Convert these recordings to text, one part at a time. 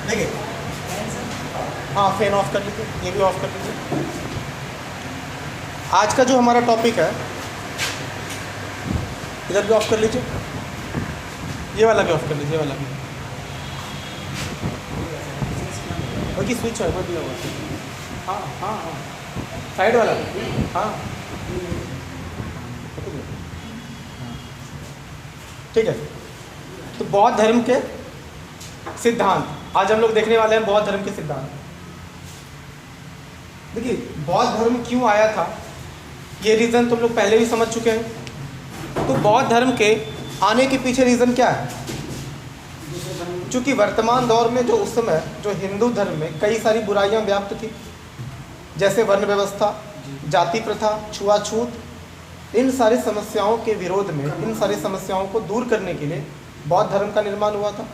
देखिए, हाँ fan of कर लीजिए, ये भी ऑफ कर लीजिए। आज का जो हमारा टॉपिक है, इधर भी ऑफ कर लीजिए, ये वाला भी ऑफ कर लीजिए, ये वाला भी। बाकी स्विच है वो दिया हुआ है। हाँ हाँ हाँ, साइड वाला भी। हाँ ठीक है। तो बौद्ध धर्म के सिद्धांत आज हम लोग देखने वाले हैं। बौद्ध धर्म के सिद्धांत, देखिए बौद्ध धर्म क्यों आया था, ये रीज़न तुम लोग पहले भी समझ चुके हैं। तो बौद्ध धर्म के आने के पीछे रीज़न क्या है? चूँकि वर्तमान दौर में जो उस समय जो हिंदू धर्म में कई सारी बुराइयां व्याप्त थी, जैसे वर्ण व्यवस्था, जाति प्रथा, छुआछूत, इन सारी समस्याओं के विरोध में, इन सारी समस्याओं को दूर करने के लिए बौद्ध धर्म का निर्माण हुआ था।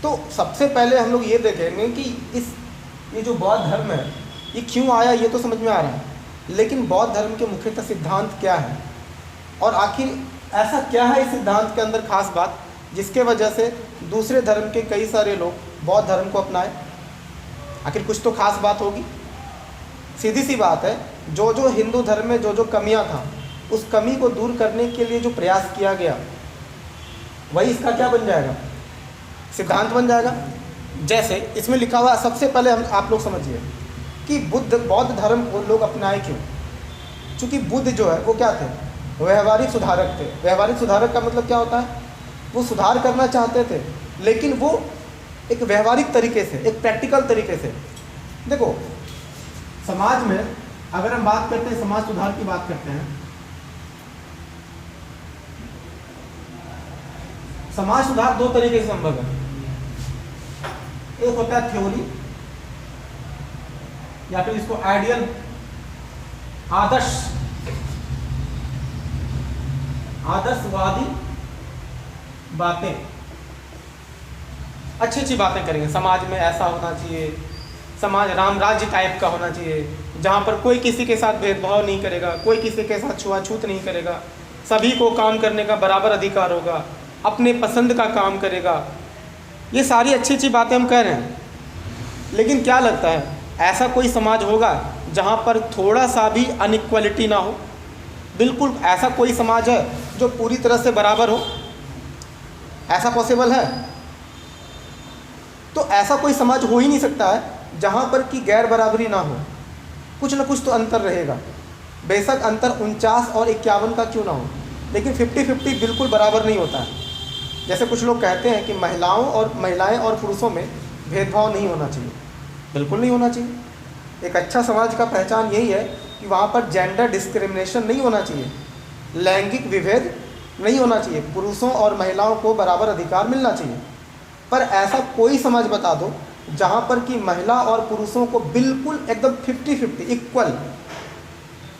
तो सबसे पहले हम लोग ये देखेंगे कि ये जो बौद्ध धर्म है ये क्यों आया, ये तो समझ में आ रहा है, लेकिन बौद्ध धर्म के मुख्यतः सिद्धांत क्या है और आखिर ऐसा क्या है इस सिद्धांत के अंदर खास बात जिसके वजह से दूसरे धर्म के कई सारे लोग बौद्ध धर्म को अपनाए। आखिर कुछ तो खास बात होगी। सीधी सी बात है, जो जो हिंदू धर्म में जो जो कमियां था, उस कमी को दूर करने के लिए जो प्रयास किया गया वही इसका क्या बन जाएगा, सिद्धांत बन जाएगा। जैसे इसमें लिखा हुआ, सबसे पहले हम आप लोग समझिए कि बौद्ध धर्म को लोग अपनाए क्यों। चूँकि बुद्ध जो है वो क्या थे, व्यवहारिक सुधारक थे। व्यवहारिक सुधारक का मतलब क्या होता है, वो सुधार करना चाहते थे लेकिन वो एक व्यवहारिक तरीके से, एक प्रैक्टिकल तरीके से। देखो समाज में अगर हम बात करते हैं, समाज सुधार की बात करते हैं, समाज सुधार दो तरीके से संभव है। एक होता है थ्योरी, या फिर इसको आइडियल, आदर्शवादी बातें, अच्छी अच्छी बातें करेंगे। समाज में ऐसा होना चाहिए, समाज राम राज्य टाइप का होना चाहिए, जहाँ पर कोई किसी के साथ भेदभाव नहीं करेगा, कोई किसी के साथ छुआछूत नहीं करेगा, सभी को काम करने का बराबर अधिकार होगा, अपने पसंद का काम करेगा। ये सारी अच्छी अच्छी बातें हम कह रहे हैं, लेकिन क्या लगता है ऐसा कोई समाज होगा जहाँ पर थोड़ा सा भी अनइक्वलिटी ना हो? बिल्कुल ऐसा कोई समाज है जो पूरी तरह से बराबर हो? ऐसा पॉसिबल है? तो ऐसा कोई समाज हो ही नहीं सकता है जहाँ पर कि गैर बराबरी ना हो। कुछ ना कुछ तो अंतर रहेगा। बेशक अंतर 49 और 51 का क्यों ना हो, लेकिन 50-50 बिल्कुल बराबर नहीं होता है। जैसे कुछ लोग कहते हैं कि महिलाएं और पुरुषों में भेदभाव नहीं होना चाहिए, बिल्कुल नहीं होना चाहिए। एक अच्छा समाज का पहचान यही है कि वहाँ पर जेंडर डिस्क्रिमिनेशन नहीं होना चाहिए, लैंगिक विभेद नहीं होना चाहिए, पुरुषों और महिलाओं को बराबर अधिकार मिलना चाहिए। पर ऐसा कोई समाज बता दो जहाँ पर कि महिला और पुरुषों को बिल्कुल एकदम 50-50 इक्वल,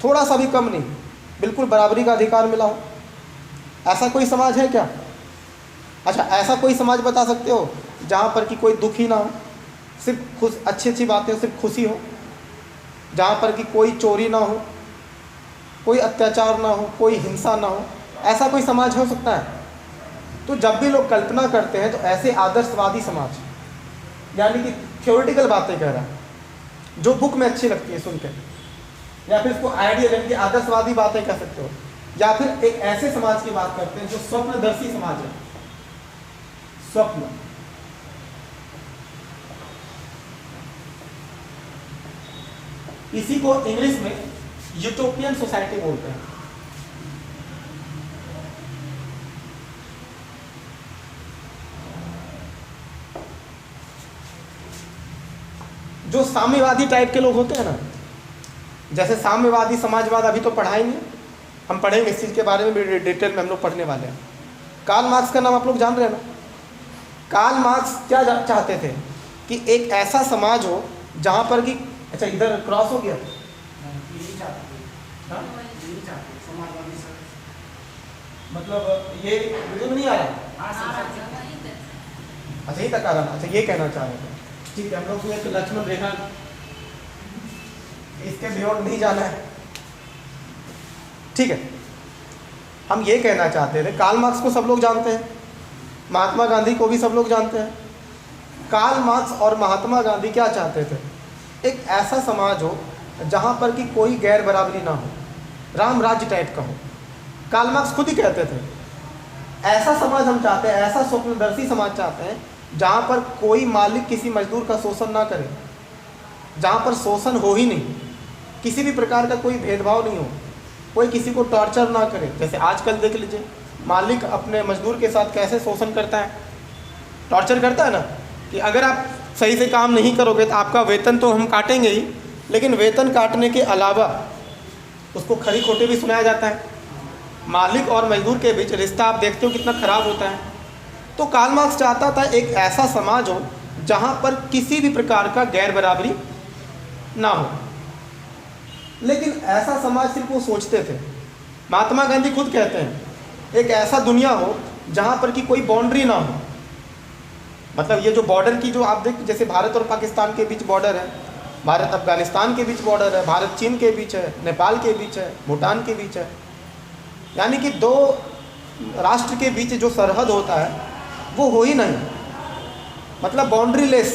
थोड़ा सा भी कम नहीं, बिल्कुल बराबरी का अधिकार मिला हो। ऐसा कोई समाज है क्या? अच्छा, ऐसा कोई समाज बता सकते हो जहाँ पर कि कोई दुखी ना हो, सिर्फ खुश, अच्छी अच्छी बातें, सिर्फ खुशी हो, जहाँ पर कि कोई चोरी ना हो, कोई अत्याचार ना हो, कोई हिंसा ना हो? ऐसा कोई समाज हो सकता है? तो जब भी लोग कल्पना करते हैं तो ऐसे आदर्शवादी समाज, यानी कि थ्योरेटिकल बातें कह रहा है, जो बुक में अच्छी लगती है सुन के, या फिर इसको आइडियल यानी कि आदर्शवादी बातें कह सकते हो, या फिर एक ऐसे समाज की बात करते हैं जो स्वप्नदर्शी समाज है। स्वप्न, इसी को इंग्लिश में यूटोपियन सोसाइटी बोलते हैं। जो साम्यवादी टाइप के लोग होते हैं ना, जैसे साम्यवादी समाजवाद अभी तो पढ़ा ही नहीं, हम पढ़ेंगे इस चीज़ के बारे में भी डिटेल में हम लोग पढ़ने वाले हैं। कार्ल मार्क्स का नाम आप लोग जान रहे हैं ना? कार्ल मार्क्स क्या चाहते थे कि एक ऐसा समाज हो जहाँ पर कि, अच्छा इधर क्रॉस हो गया, मतलब ये वीडियो में नहीं आ रहा? अच्छा यही तक आ रहा, अच्छा ये कहना चाह रहे थे। ठीक है, हम लोग को एक लक्ष्मण रेखा, इसके बियॉन्ड नहीं जाना है। ठीक है, हम ये कहना चाहते थे, कार्ल मार्क्स को सब लोग जानते हैं, महात्मा गांधी को भी सब लोग जानते हैं, कार्ल मार्क्स और महात्मा गांधी क्या चाहते थे? एक ऐसा समाज हो जहाँ पर कि कोई गैर बराबरी ना हो, राम राज्य टाइप का हो। कार्ल मार्क्स खुद ही कहते थे ऐसा समाज हम चाहते हैं, ऐसा स्वप्नदर्शी समाज चाहते हैं जहाँ पर कोई मालिक किसी मजदूर का शोषण ना करे, जहाँ पर शोषण हो ही नहीं, किसी भी प्रकार का कोई भेदभाव नहीं हो, कोई किसी को टॉर्चर ना करे। जैसे आजकल देख लीजिए मालिक अपने मजदूर के साथ कैसे शोषण करता है, टॉर्चर करता है ना, कि अगर आप सही से काम नहीं करोगे तो आपका वेतन तो हम काटेंगे ही, लेकिन वेतन काटने के अलावा उसको खरी खोटे भी सुनाया जाता है। मालिक और मजदूर के बीच रिश्ता आप देखते हो कितना ख़राब होता है। तो कार्ल मार्क्स चाहता था एक ऐसा समाज हो जहाँ पर किसी भी प्रकार का गैर बराबरी ना हो, लेकिन ऐसा समाज सिर्फ वो सोचते थे। महात्मा गांधी खुद कहते हैं एक ऐसा दुनिया हो जहाँ पर कि कोई बाउंड्री ना हो, मतलब ये जो बॉर्डर की जो आप देख, जैसे भारत और पाकिस्तान के बीच बॉर्डर है, भारत अफगानिस्तान के बीच बॉर्डर है, भारत चीन के बीच है, नेपाल के बीच है, भूटान के बीच है, यानी कि दो राष्ट्र के बीच जो सरहद होता है वो हो ही नहीं, मतलब बाउंड्री लेस,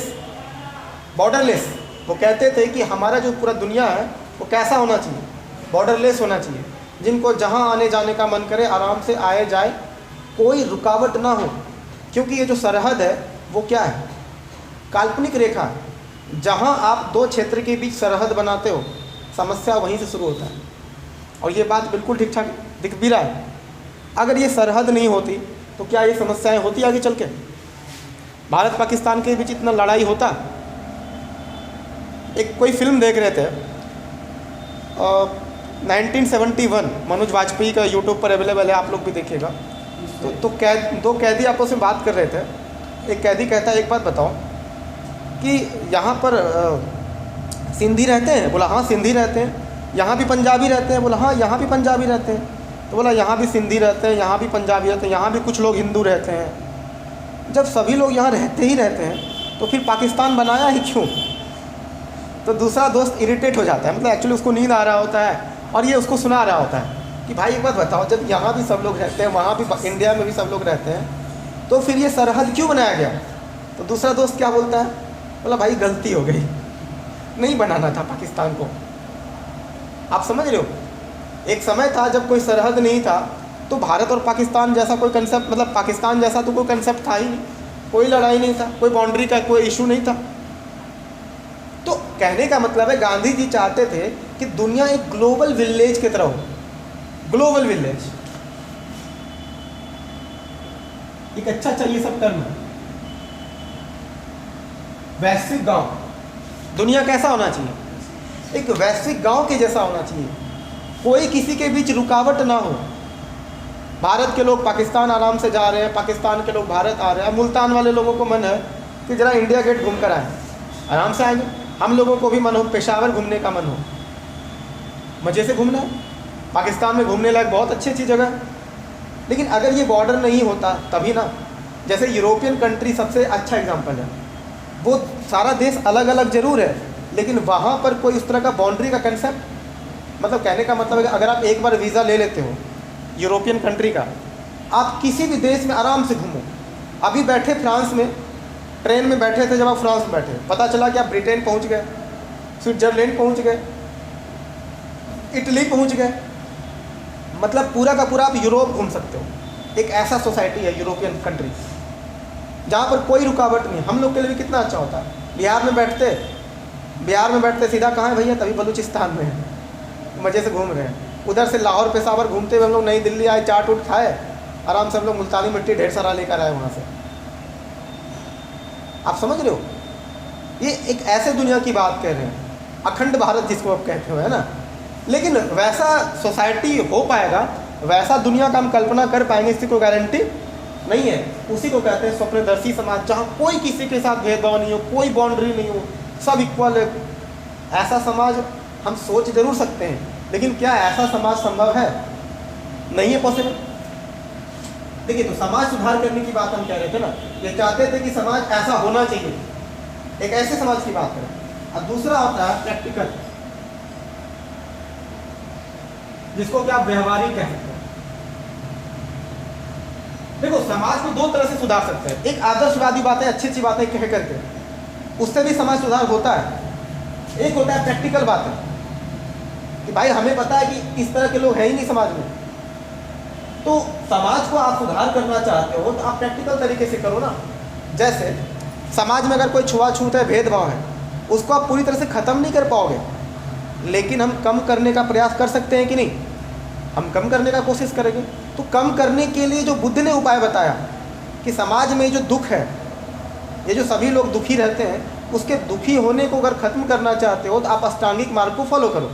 बॉर्डरलेस। वो कहते थे कि हमारा जो पूरा दुनिया है वो कैसा होना चाहिए, बॉर्डरलेस होना चाहिए, जिनको जहाँ आने जाने का मन करे आराम से आए जाए, कोई रुकावट ना हो। क्योंकि ये जो सरहद है वो क्या है, काल्पनिक रेखा है, जहाँ आप दो क्षेत्र के बीच सरहद बनाते हो समस्या वहीं से शुरू होता है। और ये बात बिल्कुल ठीक ठाक दिख भी रहा है। अगर ये सरहद नहीं होती तो क्या ये समस्याएं होती आगे चल के? भारत पाकिस्तान के बीच इतना लड़ाई होता? एक कोई फिल्म देख रहे थे 1971, मनोज वाजपेयी का यूट्यूब पर अवेलेबल है, आप लोग भी देखिएगा। तो दो कैदी आपस में बात कर रहे थे। एक कैदी कहता है एक बात बताओ कि यहाँ पर सिंधी रहते हैं? बोला हाँ सिंधी रहते हैं। यहाँ भी पंजाबी रहते हैं? बोला हाँ यहाँ भी पंजाबी रहते हैं। तो बोला यहाँ भी सिंधी रहते हैं, यहाँ भी पंजाबी रहते हैं, यहाँ भी कुछ लोग हिंदू रहते हैं। जब सभी लोग यहाँ रहते ही रहते हैं तो फिर पाकिस्तान बनाया ही क्यों? तो दूसरा दोस्त इरिटेट हो जाता है, मतलब एक्चुअली उसको नींद आ रहा होता है और ये उसको सुना रहा होता है कि भाई एक बात बताओ, जब यहाँ भी सब लोग रहते हैं, वहाँ भी इंडिया में भी सब लोग रहते हैं, तो फिर ये सरहद क्यों बनाया गया? तो दूसरा दोस्त क्या बोलता है? बोला भाई गलती हो गई, नहीं बनाना था पाकिस्तान को। आप समझ रहे हो, एक समय था जब कोई सरहद नहीं था, तो भारत और पाकिस्तान जैसा कोई कंसेप्ट, मतलब पाकिस्तान जैसा तो कोई कंसेप्ट था ही नहीं, कोई लड़ाई नहीं था, कोई बाउंड्री का कोई इशू नहीं था। तो कहने का मतलब है गांधी जी चाहते थे कि दुनिया एक ग्लोबल विलेज की तरह हो। ग्लोबल विलेज एक अच्छा चाहिए सब टर्म है। वैश्विक गांव, दुनिया कैसा होना चाहिए? एक वैश्विक गांव के जैसा होना चाहिए, कोई किसी के बीच रुकावट ना हो। भारत के लोग पाकिस्तान आराम से जा रहे हैं, पाकिस्तान के लोग भारत आ रहे हैं। मुल्तान वाले लोगों को मन है कि ज़रा इंडिया गेट घूम कर आए, आराम से आएंगे। हम लोगों को भी मन हो पेशावर घूमने का मन हो, मज़े से घूमना है। पाकिस्तान में घूमने लायक बहुत अच्छी अच्छी जगह है, लेकिन अगर ये बॉर्डर नहीं होता तभी ना। जैसे यूरोपियन कंट्री सबसे अच्छा एग्जाम्पल है, वो सारा देश अलग अलग ज़रूर है, लेकिन वहाँ पर कोई उस तरह का बाउंड्री का कंसेप्ट, मतलब कहने का मतलब है कि अगर आप एक बार वीज़ा ले लेते हो यूरोपियन कंट्री का, आप किसी भी देश में आराम से घूमो। अभी बैठे फ्रांस में, ट्रेन में बैठे थे, जब आप फ्रांस में बैठे पता चला कि आप ब्रिटेन पहुंच गए, स्विट्ज़रलैंड पहुंच गए, इटली पहुंच गए, मतलब पूरा का पूरा आप यूरोप घूम सकते हो। एक ऐसा सोसाइटी है यूरोपियन कंट्री जहाँ पर कोई रुकावट नहीं। हम लोग के लिए भी कितना अच्छा होता है। बिहार में बैठते सीधा कहाँ है भैया? तभी बलूचिस्तान में है, मज़े से घूम रहे हैं। उधर से लाहौर पेशावर घूमते हुए हम लोग नई दिल्ली आए, चाट उट खाए, आराम से हम लोग मुल्तानी मिट्टी ढेर सारा लेकर आए वहाँ से। आप समझ रहे हो, ये एक ऐसे दुनिया की बात कह रहे हैं, अखंड भारत जिसको आप कहते हो, है ना। लेकिन वैसा सोसाइटी हो पाएगा, वैसा दुनिया का हम कल्पना कर पाएंगे, इसकी कोई गारंटी नहीं है। उसी को कहते हैं स्वप्नदर्शी समाज, जहाँ कोई किसी के साथ भेदभाव नहीं हो, कोई बाउंड्री नहीं हो, सब इक्वल है। ऐसा समाज हम सोच जरूर सकते हैं, लेकिन क्या ऐसा समाज संभव है? नहीं है पॉसिबल। देखिए, तो समाज सुधार करने की बात हम कह रहे थे ना, ये चाहते थे कि समाज ऐसा होना चाहिए, एक ऐसे समाज की बात करें। और दूसरा होता है प्रैक्टिकल, जिसको क्या व्यवहारिक कह सकते हैं। देखो समाज को दो तरह से सुधार सकते हैं। एक आदर्शवादी बातें, अच्छी अच्छी बातें कह करके, उससे भी समाज सुधार होता है। एक होता है प्रैक्टिकल बातें कि भाई हमें पता है कि इस तरह के लोग हैं ही नहीं समाज में, तो समाज को आप सुधार करना चाहते हो तो आप प्रैक्टिकल तरीके से करो ना। जैसे समाज में अगर कोई छुआछूत है, भेदभाव है, उसको आप पूरी तरह से ख़त्म नहीं कर पाओगे, लेकिन हम कम करने का प्रयास कर सकते हैं कि नहीं? हम कम करने का कोशिश करेंगे। तो कम करने के लिए जो बुद्ध ने उपाय बताया कि समाज में जो दुख है, ये जो सभी लोग दुखी रहते हैं, उसके दुखी होने को अगर ख़त्म करना चाहते हो तो आप अष्टांगिक मार्ग को फॉलो करो।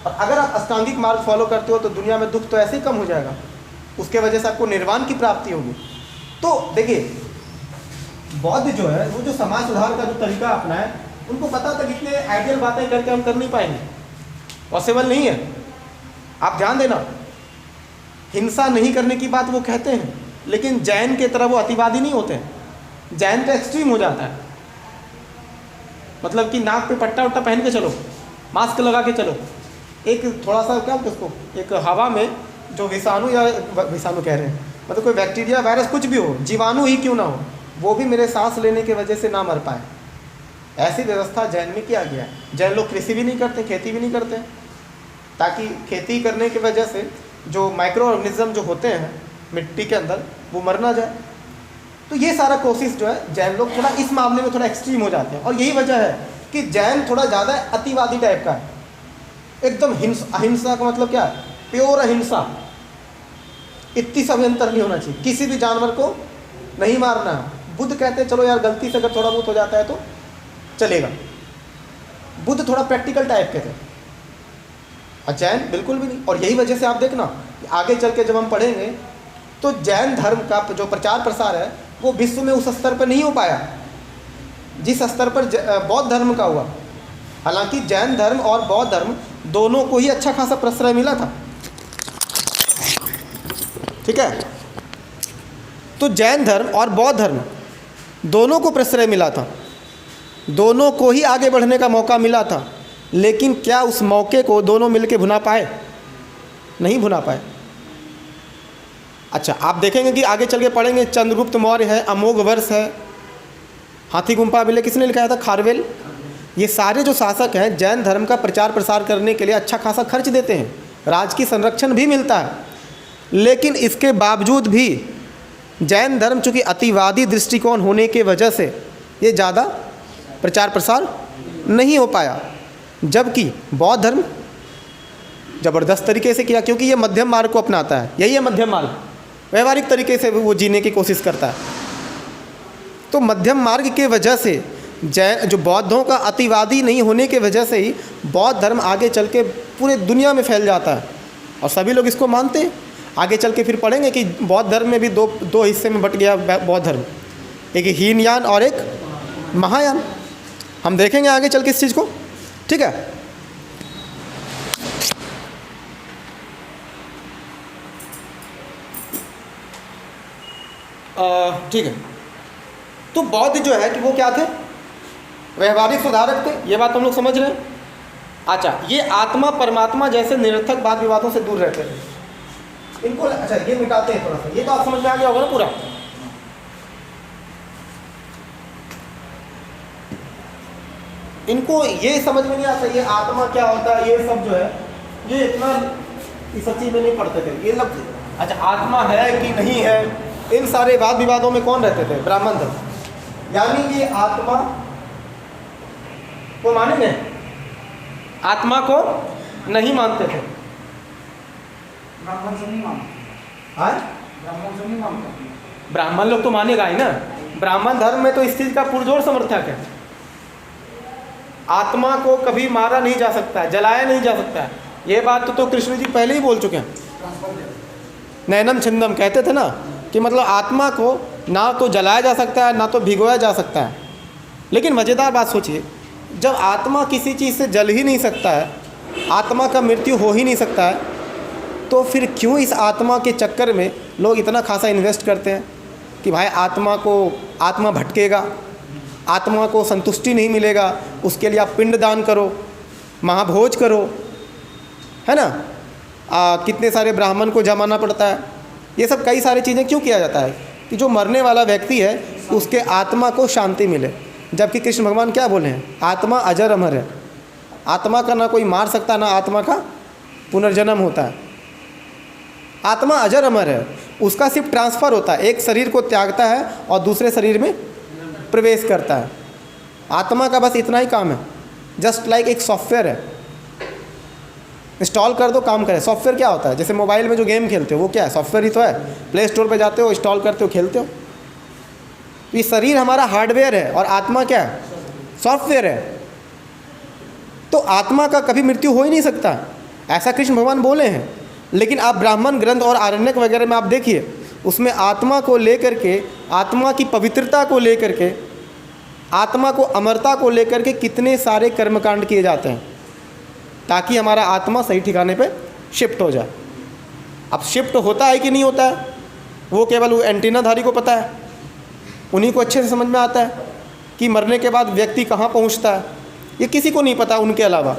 और अगर आप अष्टांगिक मार्ग फॉलो करते हो तो दुनिया में दुख तो ऐसे ही कम हो जाएगा, उसके वजह से आपको निर्वाण की प्राप्ति होगी। तो देखिए बौद्ध जो है वो जो समाज सुधार का जो तरीका अपनाए, उनको पता था कि इतने आइडियल बातें करके हम कर नहीं पाएंगे, पॉसिबल नहीं है। आप ध्यान देना, हिंसा नहीं करने की बात वो कहते हैं, लेकिन जैन के तरह वो अतिवादी नहीं होते हैं। जैन तो एक्सट्रीम हो जाता है, मतलब कि नाक पे पट्टा वट्टा पहन के चलो, मास्क लगा के चलो, एक थोड़ा सा क्या बोलते उसको, एक हवा में जो विषाणु या विषाणु कह रहे हैं, मतलब कोई बैक्टीरिया वायरस कुछ भी हो, जीवाणु ही क्यों ना हो, वो भी मेरे सांस लेने की वजह से ना मर पाए, ऐसी व्यवस्था जैन में किया गया है। जैन लोग कृषि भी नहीं करते, खेती भी नहीं करते, ताकि खेती करने की वजह से जो माइक्रो ऑर्गेनिज्म जो होते हैं मिट्टी के अंदर वो मर ना जाए। तो ये सारा कोशिश जो है जैन लोग थोड़ा इस मामले में थोड़ा एक्सट्रीम हो जाते हैं, और यही वजह है कि जैन थोड़ा ज़्यादा अतिवादी टाइप का है, एकदम अहिंसा का मतलब क्या है, प्योर अहिंसा, इतनी सब अंतर नहीं होना चाहिए, किसी भी जानवर को नहीं मारना है। बुद्ध कहते हैं चलो यार गलती से अगर थोड़ा बहुत हो जाता है तो चलेगा। बुद्ध थोड़ा प्रैक्टिकल टाइप के थे, और जैन बिल्कुल भी नहीं। और यही वजह से आप देखना आगे चल के जब हम पढ़ेंगे तो जैन धर्म का जो प्रचार प्रसार है वो विश्व में उस स्तर पर नहीं हो पाया जिस स्तर पर बौद्ध धर्म का हुआ। हालांकि जैन धर्म और बौद्ध धर्म दोनों को ही अच्छा खासा प्रश्रय मिला था, ठीक है। तो जैन धर्म और बौद्ध धर्म दोनों को प्रश्रय मिला था, दोनों को ही आगे बढ़ने का मौका मिला था, लेकिन क्या उस मौके को दोनों मिलके भुना पाए? नहीं भुना पाए। अच्छा, आप देखेंगे कि आगे चल के पढ़ेंगे, चंद्रगुप्त मौर्य है, अमोघ वर्ष है, हाथी गुम्फा मिले, किसने लिखाया था? खारवेल। ये सारे जो शासक हैं जैन धर्म का प्रचार प्रसार करने के लिए अच्छा खासा खर्च देते हैं, राजकीय संरक्षण भी मिलता है, लेकिन इसके बावजूद भी जैन धर्म चूँकि अतिवादी दृष्टिकोण होने के वजह से ये ज़्यादा प्रचार प्रसार नहीं हो पाया, जबकि बौद्ध धर्म ज़बरदस्त तरीके से किया, क्योंकि ये मध्यम मार्ग को अपनाता है। यही है मध्यम मार्ग, व्यवहारिक तरीके से वो जीने की कोशिश करता है। तो मध्यम मार्ग के वजह से जैन जो बौद्धों का अतिवादी नहीं होने के वजह से ही बौद्ध धर्म आगे चल के पूरे दुनिया में फैल जाता है, और सभी लोग इसको मानते हैं। आगे चल के फिर पढ़ेंगे कि बौद्ध धर्म में भी दो हिस्से में बट गया बौद्ध धर्म, एक हीनयान और एक महायान। हम देखेंगे आगे चल के इस चीज़ को, ठीक है। ठीक है, तो बौद्ध जो है कि वो क्या थे? व्यवहारिक सुधारक थे, ये बात हम लोग समझ रहे हैं। अच्छा, ये आत्मा परमात्मा जैसे निरर्थक वाद विवादों से दूर रहते थे इनको। अच्छा, ये मिटाते हैं थोड़ा सा, ये तो आप समझ में आ गया होगा ना पूरा। इनको ये समझ में नहीं आता ये आत्मा क्या होता है, ये सब जो है ये इतना इस चीज में नहीं पढ़ते थे ये लोग। अच्छा, आत्मा है कि नहीं है, इन सारे वाद विवादों में कौन रहते थे? ब्राह्मण धर्म। यानी ये आत्मा को मानेंगे, आत्मा को नहीं मानते थे। ब्राह्मण से नहीं मानते, हाँ, ब्राह्मण से नहीं मानते। ब्राह्मण लोग तो मानेगा ही ना। ब्राह्मण धर्म में तो इस चीज़ का पुरजोर समर्थक है, आत्मा को कभी मारा नहीं जा सकता है, जलाया नहीं जा सकता है। ये बात तो कृष्ण जी पहले ही बोल चुके हैं। नैनम छिंदम कहते थे ना कि मतलब आत्मा को ना तो जलाया जा सकता है ना तो भिगोया जा सकता है। लेकिन मज़ेदार बात सोचिए, जब आत्मा किसी चीज़ से जल ही नहीं सकता है, आत्मा का मृत्यु हो ही नहीं सकता है, तो फिर क्यों इस आत्मा के चक्कर में लोग इतना खासा इन्वेस्ट करते हैं कि भाई आत्मा भटकेगा, आत्मा को संतुष्टि नहीं मिलेगा, उसके लिए आप पिंड दान करो, महाभोज करो, है ना। कितने सारे ब्राह्मण को जमाना पड़ता है, ये सब कई सारी चीज़ें क्यों किया जाता है कि जो मरने वाला व्यक्ति है उसके आत्मा को शांति मिले। जबकि कृष्ण भगवान क्या बोले हैं, आत्मा अजर अमर है, आत्मा का ना कोई मार सकता, ना आत्मा का पुनर्जन्म होता है। आत्मा अजर अमर है, उसका सिर्फ ट्रांसफ़र होता है, एक शरीर को त्यागता है और दूसरे शरीर में प्रवेश करता है। आत्मा का बस इतना ही काम है, जस्ट लाइक एक सॉफ्टवेयर है, इंस्टॉल कर दो काम करे। सॉफ्टवेयर क्या होता है, जैसे मोबाइल में जो गेम खेलते हो वो क्या है, सॉफ्टवेयर ही तो है। प्ले स्टोर पे जाते हो, इंस्टॉल करते हो, खेलते हो। ये शरीर हमारा हार्डवेयर है और आत्मा क्या है, सॉफ्टवेयर है। तो आत्मा का कभी मृत्यु हो ही नहीं सकता, ऐसा कृष्ण भगवान बोले हैं। लेकिन आप ब्राह्मण ग्रंथ और आरण्यक वगैरह में आप देखिए, उसमें आत्मा को लेकर के, आत्मा की पवित्रता को लेकर के, आत्मा को अमरता को लेकर के कितने सारे कर्मकांड किए जाते हैं ताकि हमारा आत्मा सही ठिकाने पे शिफ्ट हो जाए। अब शिफ्ट होता है कि नहीं होता है वो केवल वो एंटीनाधारी को पता है, उन्हीं को अच्छे से समझ में आता है कि मरने के बाद व्यक्ति कहाँ पहुँचता है, ये किसी को नहीं पता उनके अलावा।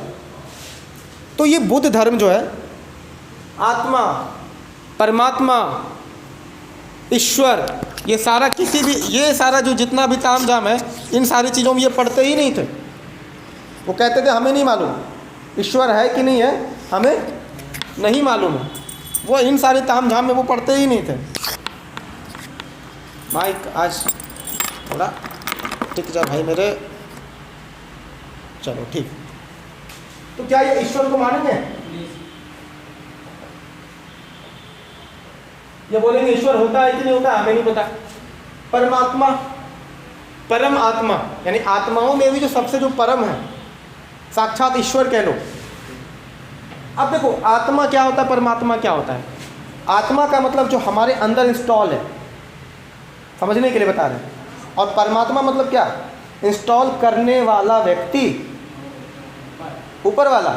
तो ये बुद्ध धर्म जो है, आत्मा, परमात्मा, ईश्वर, ये सारा किसी भी, ये सारा जो जितना भी तामझाम है, इन सारी चीज़ों में ये पढ़ते ही नहीं थे। वो कहते थे हमें नहीं मालूम ईश्वर है कि नहीं है, हमें नहीं मालूम है। वो इन सारे तामझाम में वो पढ़ते ही नहीं थे। माइक आज थोड़ा टिक जा भाई मेरे, चलो ठीक। तो क्या ये ईश्वर को मानेंगे, ये बोलेंगे ईश्वर होता है कि नहीं होता, हमें नहीं पता। परमात्मा, परम आत्मा, यानी आत्माओं में भी जो सबसे जो परम है, साक्षात ईश्वर कह लो। अब देखो आत्मा क्या होता है, परमात्मा क्या होता है। आत्मा का मतलब जो हमारे अंदर इंस्टॉल है, समझने के लिए बता रहे हैं। और परमात्मा मतलब क्या, इंस्टॉल करने वाला व्यक्ति, ऊपर वाला।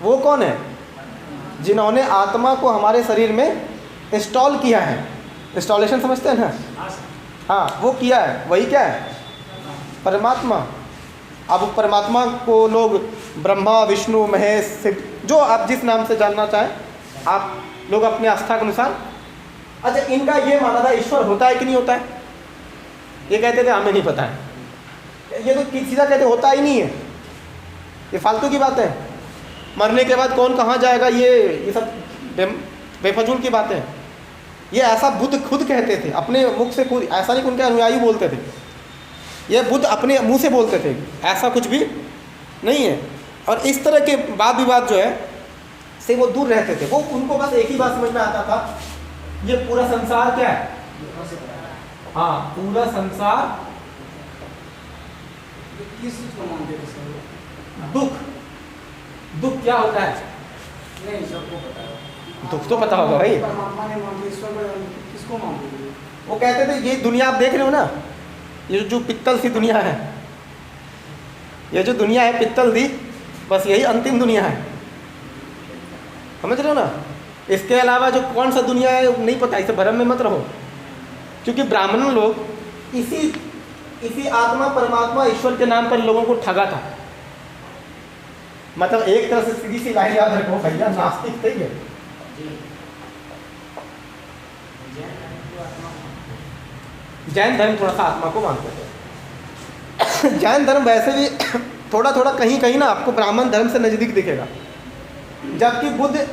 वो कौन है, जिन्होंने आत्मा को हमारे शरीर में इंस्टॉल किया है। इंस्टॉलेशन समझते हैं ना, हाँ वो किया है, वही क्या है, परमात्मा। अब परमात्मा को लोग ब्रह्मा, विष्णु, महेश, शिव, जो आप जिस नाम से जानना चाहें आप लोग अपने आस्था के अनुसार। अच्छा, इनका ये माना था ईश्वर होता है कि नहीं होता है, ये कहते थे हमें नहीं पता है। ये तो किसी का कहते होता ही नहीं है, ये फालतू की बात है। मरने के बाद कौन कहाँ जाएगा, ये सब बेफजूल की बातें हैं। ये ऐसा बुद्ध खुद कहते थे अपने मुख से, खुद, ऐसा नहीं कि उनके अनुयायी बोलते थे, ये बुद्ध अपने मुंह से बोलते थे, ऐसा कुछ भी नहीं है। और इस तरह के वाद विवाद जो है से वो दूर रहते थे। वो उनको बस एक ही बात समझ में आता था, ये पूरा संसार क्या है, हाँ पूरा संसार किस चीज को मानते थे सर? दुख। दुख क्या होता है, नहीं सबको पता है। दुख तो पता होगा भाई। परमात्मा ने मानते, ईश्वर को किसको मानते थे? वो कहते थे ये दुनिया आप देख रहे हो ना, ये जो पित्तल सी दुनिया है, ये जो दुनिया है पित्तल दी, बस यही अंतिम दुनिया है, समझ रहे हो ना। इसके अलावा जो कौन सा दुनिया है नहीं पता, इसे भ्रम में मत रहो। क्योंकि ब्राह्मण लोग इसी आत्मा, परमात्मा, ईश्वर के नाम पर लोगों को ठगा था। मतलब एक तरह से सीधी सी लाइन याद रखो भैया, नास्तिक थे ये। जैन धर्म थोड़ा सा आत्मा को मानते थे। जैन धर्म वैसे भी थोड़ा थोड़ा कहीं कहीं ना आपको ब्राह्मण धर्म से नज़दीक दिखेगा, जबकि बुद्ध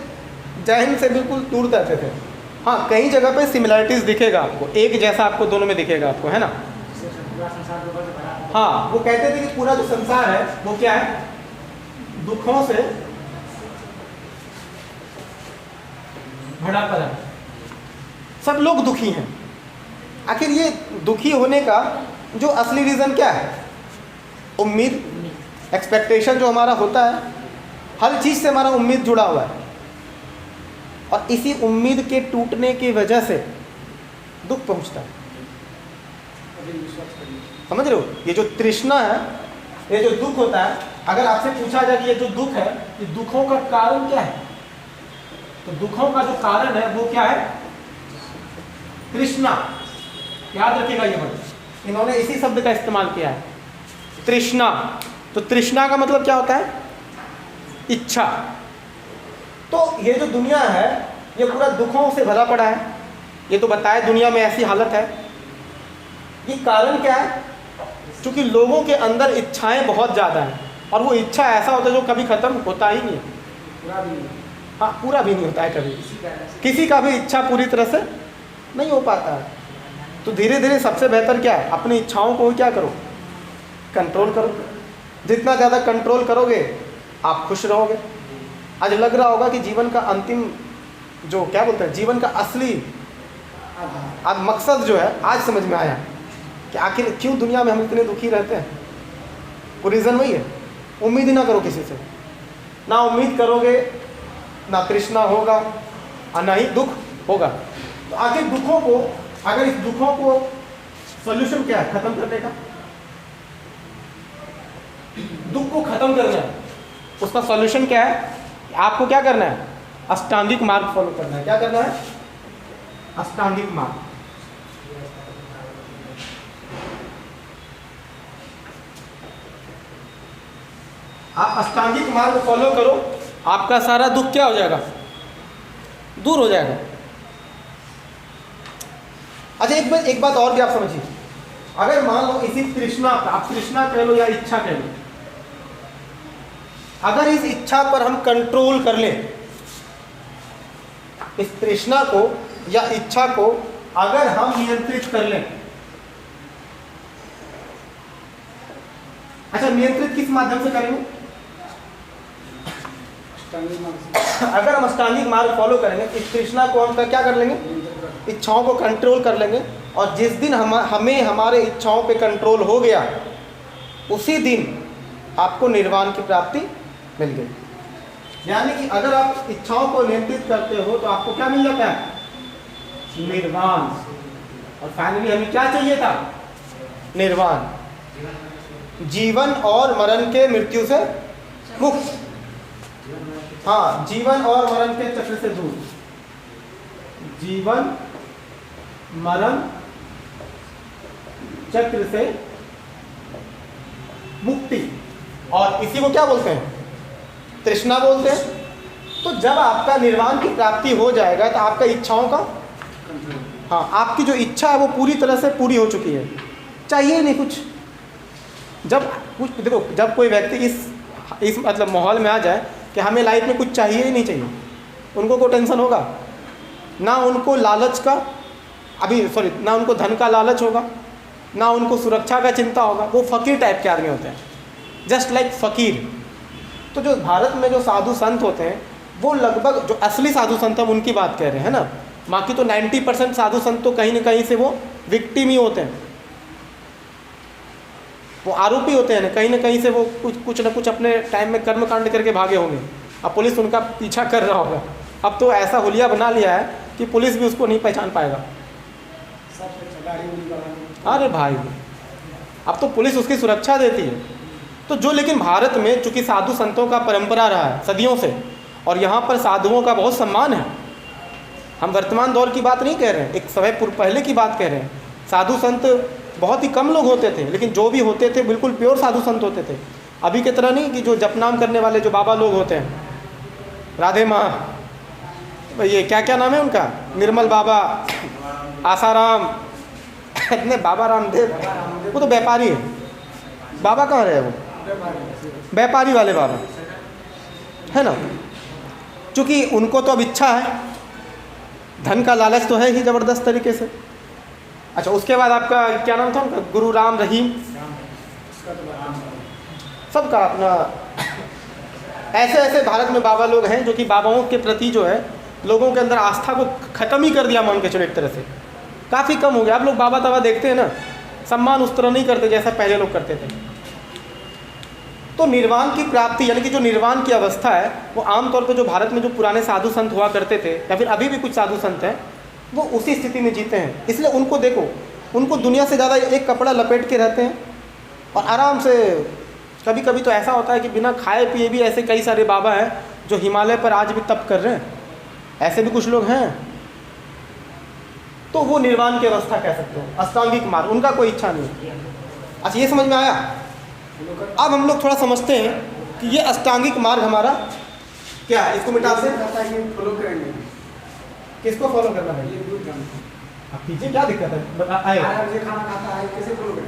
जैन से बिल्कुल दूर रहते थे। हाँ कई जगह पे सिमिलरिटीज़ दिखेगा आपको, एक जैसा आपको दोनों में दिखेगा आपको, है ना। हाँ वो कहते थे कि पूरा जो संसार है वो क्या है, दुखों से भरा पड़ा है, सब लोग दुखी हैं। आखिर ये दुखी होने का जो असली रीज़न क्या है, उम्मीद, एक्सपेक्टेशन जो हमारा होता है, हर चीज़ से हमारा उम्मीद जुड़ा हुआ है। और इसी उम्मीद के टूटने की वजह से दुख पहुंचता है, समझ रहे हो। ये जो तृष्णा है, ये जो दुख होता है, अगर आपसे पूछा जाए कि ये जो दुख है, ये दुखों का कारण क्या है, तो दुखों का जो कारण है वो क्या है, तृष्णा। याद रखिएगा ये वर्ड, इन्होंने इसी शब्द का इस्तेमाल किया है, तृष्णा। तो तृष्णा का मतलब क्या होता है, इच्छा। तो ये जो दुनिया है ये पूरा दुखों से भरा पड़ा है, ये तो बताया दुनिया में ऐसी हालत है। ये कारण क्या है? क्योंकि लोगों के अंदर इच्छाएं बहुत ज़्यादा हैं और वो इच्छा ऐसा होता है जो कभी ख़त्म होता ही नहीं है। पूरा भी नहीं, हाँ, पूरा भी नहीं होता है कभी। किसी का ऐसा- किसी का भी इच्छा पूरी तरह से नहीं हो पाता है। तो धीरे धीरे सबसे बेहतर क्या है? अपनी इच्छाओं को क्या करो? कंट्रोल करो। जितना ज़्यादा कंट्रोल करोगे आप खुश रहोगे। आज लग रहा होगा कि जीवन का अंतिम जो क्या बोलते हैं, जीवन का असली आधा। आज मकसद जो है आज समझ में आया कि आखिर क्यों दुनिया में हम इतने दुखी रहते हैं। वो रीज़न वही है, उम्मीद ही ना करो किसी से। ना उम्मीद करोगे ना तृष्णा होगा और ना ही दुख होगा। तो आखिर दुखों को, अगर इस दुखों को सॉल्यूशन क्या है खत्म करने का? दुख को खत्म करना है, उसका सॉल्यूशन क्या है? आपको क्या करना है? अष्टांगिक मार्ग फॉलो करना है। क्या करना है? अष्टांगिक मार्ग। आप अष्टांगिक मार्ग फॉलो करो, आपका सारा दुख क्या हो जाएगा? दूर हो जाएगा। अच्छा, एक बात और भी आप समझिए। अगर मान लो इसी तृष्णा, आप तृष्णा कह लो या इच्छा कह लो, अगर इस इच्छा पर हम कंट्रोल कर लें, इस तृष्णा को या इच्छा को अगर हम नियंत्रित कर लें। अच्छा, नियंत्रित किस माध्यम से करेंगे? अष्टांगिक मार्ग से अगर हम अष्टांगिक मार्ग फॉलो करेंगे, इस तृष्णा को हम क्या कर लेंगे? नियंत्रित कर- इच्छाओं को कंट्रोल कर लेंगे। और जिस दिन हमें हमारे इच्छाओं पे कंट्रोल हो गया, उसी दिन आपको निर्वाण की प्राप्ति मिल गई। यानी कि अगर आप इच्छाओं को नियंत्रित करते हो तो आपको क्या मिल जाता है? निर्वाण। और फाइनली हमें क्या चाहिए था? निर्वाण, जीवन और मरण के मृत्यु से मुक्त। हाँ, जीवन और मरण के चक्र से दूर, जीवन मरण चक्र से मुक्ति। और इसी को क्या बोलते हैं? तृष्णा बोलते हैं। तो जब आपका निर्वाण की प्राप्ति हो जाएगा तो आपका इच्छाओं का, कंट्रोल। हाँ, आपकी जो इच्छा है वो पूरी तरह से पूरी हो चुकी है, चाहिए नहीं कुछ। जब कुछ देखो, जब कोई व्यक्ति इस मतलब माहौल में आ जाए कि हमें लाइफ में कुछ चाहिए ही नहीं चाहिए, उनको कोई टेंशन होगा ना? उनको लालच का ना उनको धन का लालच होगा, ना उनको सुरक्षा का चिंता होगा। वो फ़कीर टाइप के आदमी होते हैं, जस्ट लाइक फ़कीर। तो जो भारत में जो साधु संत होते हैं वो लगभग, जो असली साधु संत हम उनकी बात कह रहे हैं ना, बाकी तो 90% साधु संत तो कहीं ना कहीं से वो विक्टिम ही होते हैं, वो आरोपी होते हैं ना कहीं से वो कुछ ना कुछ अपने टाइम में कर्म कांड करके भागे होंगे। अब पुलिस उनका पीछा कर रहा होगा। अब तो ऐसा हुलिया बना लिया है कि पुलिस भी उसको नहीं पहचान पाएगा। सब गाड़ी उड़ी वाला। अरे भाई, अब तो पुलिस उसकी सुरक्षा देती है। तो जो, लेकिन भारत में चूँकि साधु संतों का परंपरा रहा है सदियों से, और यहाँ पर साधुओं का बहुत सम्मान है। हम वर्तमान दौर की बात नहीं कह रहे हैं, एक समय पहले की बात कह रहे हैं। साधु संत बहुत ही कम लोग होते थे, लेकिन जो भी होते थे बिल्कुल प्योर साधु संत होते थे। अभी की तरह नहीं कि जो जप नाम करने वाले जो बाबा लोग होते हैं, राधे माँ, ये क्या क्या नाम है उनका, निर्मल बाबा, आसाराम, इतने बाबा रामदेव, वो तो व्यापारी है। बाबा कहाँ रहे? वो व्यापारी वाले बाबा है ना। चूँकि उनको तो अब इच्छा है, धन का लालच तो है ही ज़बरदस्त तरीके से। अच्छा, उसके बाद आपका क्या नाम था उनका? गुरु राम रहीम, सबका अपना। ऐसे ऐसे भारत में बाबा लोग हैं जो कि बाबाओं के प्रति जो है लोगों के अंदर आस्था को ख़त्म ही कर दिया, मान के चलो एक तरह से काफ़ी कम हो गया। आप लोग बाबा तबा देखते हैं ना, सम्मान उस तरह नहीं करते जैसा पहले लोग करते थे। तो निर्वाण की प्राप्ति, यानी कि जो निर्वाण की अवस्था है, वो आमतौर पर जो भारत में जो पुराने साधु संत हुआ करते थे, या फिर अभी भी कुछ साधु संत हैं, वो उसी स्थिति में जीते हैं। इसलिए उनको देखो, उनको दुनिया से ज़्यादा एक कपड़ा लपेट के रहते हैं और आराम से। कभी कभी तो ऐसा होता है कि बिना खाए पिए भी ऐसे कई सारे बाबा हैं जो हिमालय पर आज भी तप कर रहे हैं, ऐसे भी कुछ लोग हैं। तो वो निर्वाण की अवस्था कह सकते हो, अष्टांगिक मार्ग, उनका कोई इच्छा नहीं। अच्छा, ये समझ में आया? अब हम लोग थोड़ा समझते हैं कि ये अष्टांगिक मार्ग हमारा क्या है। इसको मिटा से फॉलो करेंगे, किसको फॉलो करना है? ये गुरु ग्रंथ। अब कीजिए, क्या दिक्कत है? आए 12 बजे खाना खाता है, कैसे फूलोगे?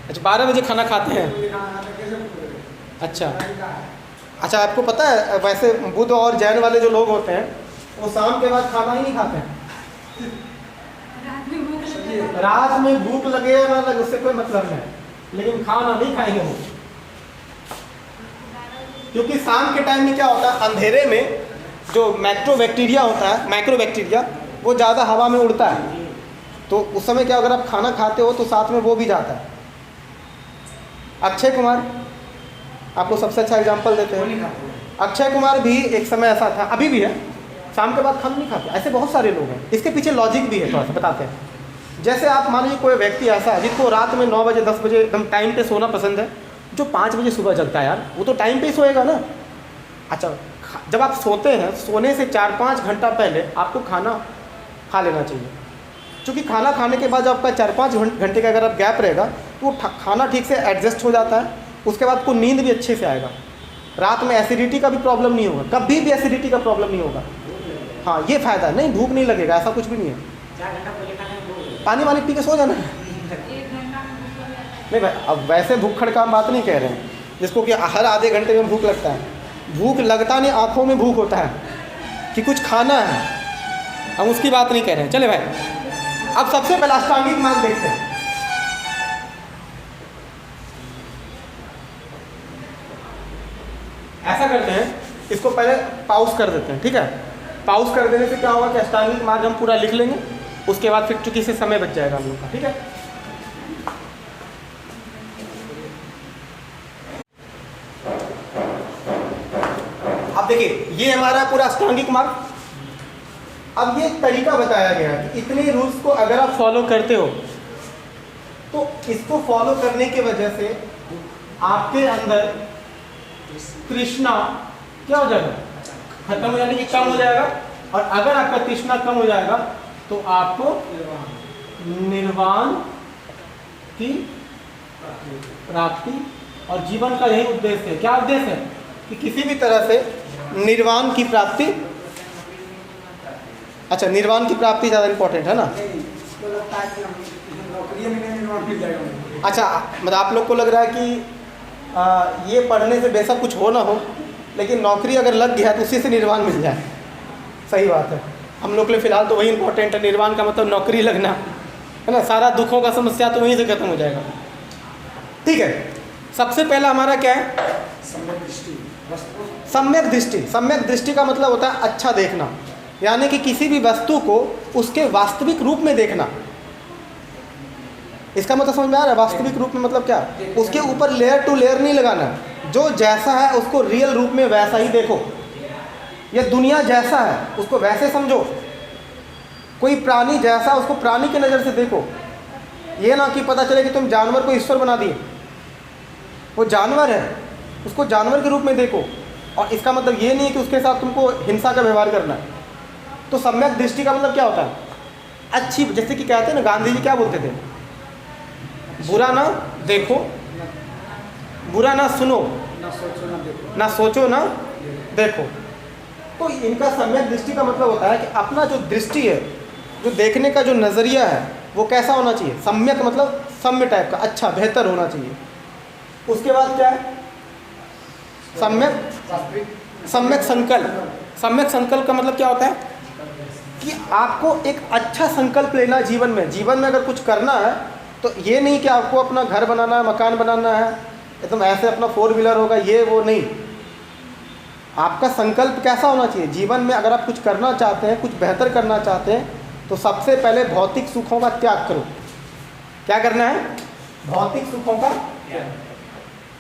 अच्छा 12 बजे खाना खाते हैं। 12 बजे खाना खाता है, कैसे फूलोगे? अच्छा पढ़ाई का है। अच्छा, आपको पता है वैसे बुद्ध और जैन वाले जो लोग होते हैं वो शाम के बाद खाना ही नहीं खाते हैं। रात में भूख लगे या ना लगे उससे कोई मतलब नहीं, लेकिन खाना नहीं खाएंगे वो, क्योंकि शाम के टाइम में क्या होता है, अंधेरे में जो माइक्रो बैक्टीरिया होता है, माइक्रो बैक्टीरिया, वो ज़्यादा हवा में उड़ता है, तो उस समय क्या, अगर आप खाना खाते हो तो साथ में वो भी जाता है। अक्षय कुमार आपको सबसे अच्छा एग्जाम्पल देते वो हैं। नहीं खाते हैं। अक्षय कुमार भी एक समय ऐसा था, अभी भी है, शाम के बाद खाना नहीं खाते। ऐसे बहुत सारे लोग हैं, इसके पीछे लॉजिक भी है, थोड़ा सा बताते हैं। जैसे आप मान लीजिए कोई व्यक्ति ऐसा है जिसको रात में 9 बजे 10 बजे एकदम टाइम पे सोना पसंद है, जो 5 बजे सुबह जगता है यार, वो तो टाइम पे ही सोएगा ना। अच्छा, जब आप सोते हैं, सोने से 4-5 घंटा पहले आपको खाना खा लेना चाहिए, क्योंकि खाना खाने के बाद जब आपका 4-5 घंटे का अगर आप गैप रहेगा तो वो खाना ठीक से एडजस्ट हो जाता है, उसके बाद आपको नींद भी अच्छे से आएगा, रात में एसिडिटी का भी प्रॉब्लम नहीं होगा, कभी भी एसिडिटी का प्रॉब्लम नहीं होगा। हाँ, ये फ़ायदा है, नहीं भूख नहीं लगेगा, ऐसा कुछ भी नहीं है। 4 घंटा पहले खाना है, वो पानी वानी पी के सो जाना है। नहीं भाई, अब वैसे भूखड़ का हम बात नहीं कह रहे हैं, जिसको कि हर आधे घंटे में भूख लगता है। भूख लगता नहीं, आँखों में भूख होता है कि कुछ खाना है, हम उसकी बात नहीं कह रहे हैं। चले भाई, अब सबसे पहले अष्टांगिक मार्ग देखते हैं। ऐसा करते हैं, इसको पहले पाउस कर देते हैं, ठीक है? पाउस कर देने से क्या होगा कि अष्टांगिक मार्ग हम पूरा लिख लेंगे, उसके बाद फिर चूंकि से समय बच जाएगा हम लोग का, ठीक है? अब देखिए, ये हमारा पूरा अष्टांगिक मार्ग। अब ये तरीका बताया गया है कि इतने रूल्स को अगर आप फॉलो करते हो तो इसको फॉलो करने की वजह से आपके अंदर तृष्णा क्या हो जाएगा, खत्म हो जाने की, कम हो जाएगा। और अगर आपका तृष्णा कम हो जाएगा तो आपको निर्वाण की प्राप्ति, और जीवन का यही उद्देश्य है। क्या उद्देश्य है? कि किसी भी तरह से निर्वाण की प्राप्ति। अच्छा, निर्वाण की प्राप्ति ज़्यादा इंपॉर्टेंट है ना? इसको लगता है कि हम नौकरी में नहीं मिल जाएगा। अच्छा, मतलब आप लोग को लग रहा है कि ये पढ़ने से बेशक कुछ हो ना हो, लेकिन नौकरी अगर लग गया तो उसी से निर्वाण मिल जाए। सही बात है, हम लोग के लिए फ़िलहाल तो वही इंपॉर्टेंट है। निर्वाण का मतलब नौकरी लगना है ना, सारा दुखों का समस्या तो वहीं से खत्म हो जाएगा। ठीक है, सबसे पहला हमारा क्या है? सम्यक दृष्टि, वस्तु सम्यक दृष्टि। सम्यक दृष्टि का मतलब होता है अच्छा देखना, यानी कि किसी भी वस्तु को उसके वास्तविक रूप में देखना। इसका मतलब समझ में आ रहा है? वास्तविक रूप में मतलब क्या? उसके ऊपर लेयर टू लेयर नहीं लगाना, जो जैसा है उसको रियल रूप में वैसा ही देखो। यह दुनिया जैसा है उसको वैसे समझो, कोई प्राणी जैसा उसको प्राणी की नज़र से देखो। ये ना कि पता चले कि तुम जानवर को ईश्वर बना दिए, वो जानवर है, उसको जानवर के रूप में देखो। और इसका मतलब ये नहीं है कि उसके साथ तुमको हिंसा का व्यवहार करना है। तो सम्यक दृष्टि का मतलब क्या होता है? अच्छी, जैसे कि कहते हैं ना, गांधी जी क्या बोलते थे? बुरा ना देखो, बुरा ना सुनो, ना सोचो ना देखो। ना सोचो ना देखो। तो इनका सम्यक दृष्टि का मतलब होता है कि अपना जो दृष्टि है, जो देखने का जो नज़रिया है, वो कैसा होना चाहिए? सम्यक मतलब सम्य टाइप का, अच्छा बेहतर होना चाहिए। उसके बाद क्या है? सम्यक सम्यक संकल्प। सम्यक संकल्प का मतलब क्या होता है? कि आपको एक अच्छा संकल्प लेना जीवन में। जीवन में अगर कुछ करना है तो ये नहीं कि आपको अपना घर बनाना है, मकान बनाना है, एकदम ऐसे अपना 4 व्हीलर होगा, ये वो नहीं। आपका संकल्प कैसा होना चाहिए जीवन में? अगर आप कुछ करना चाहते हैं, कुछ बेहतर करना चाहते हैं, तो सबसे पहले भौतिक सुखों का त्याग करो। क्या करना है? भौतिक सुखों का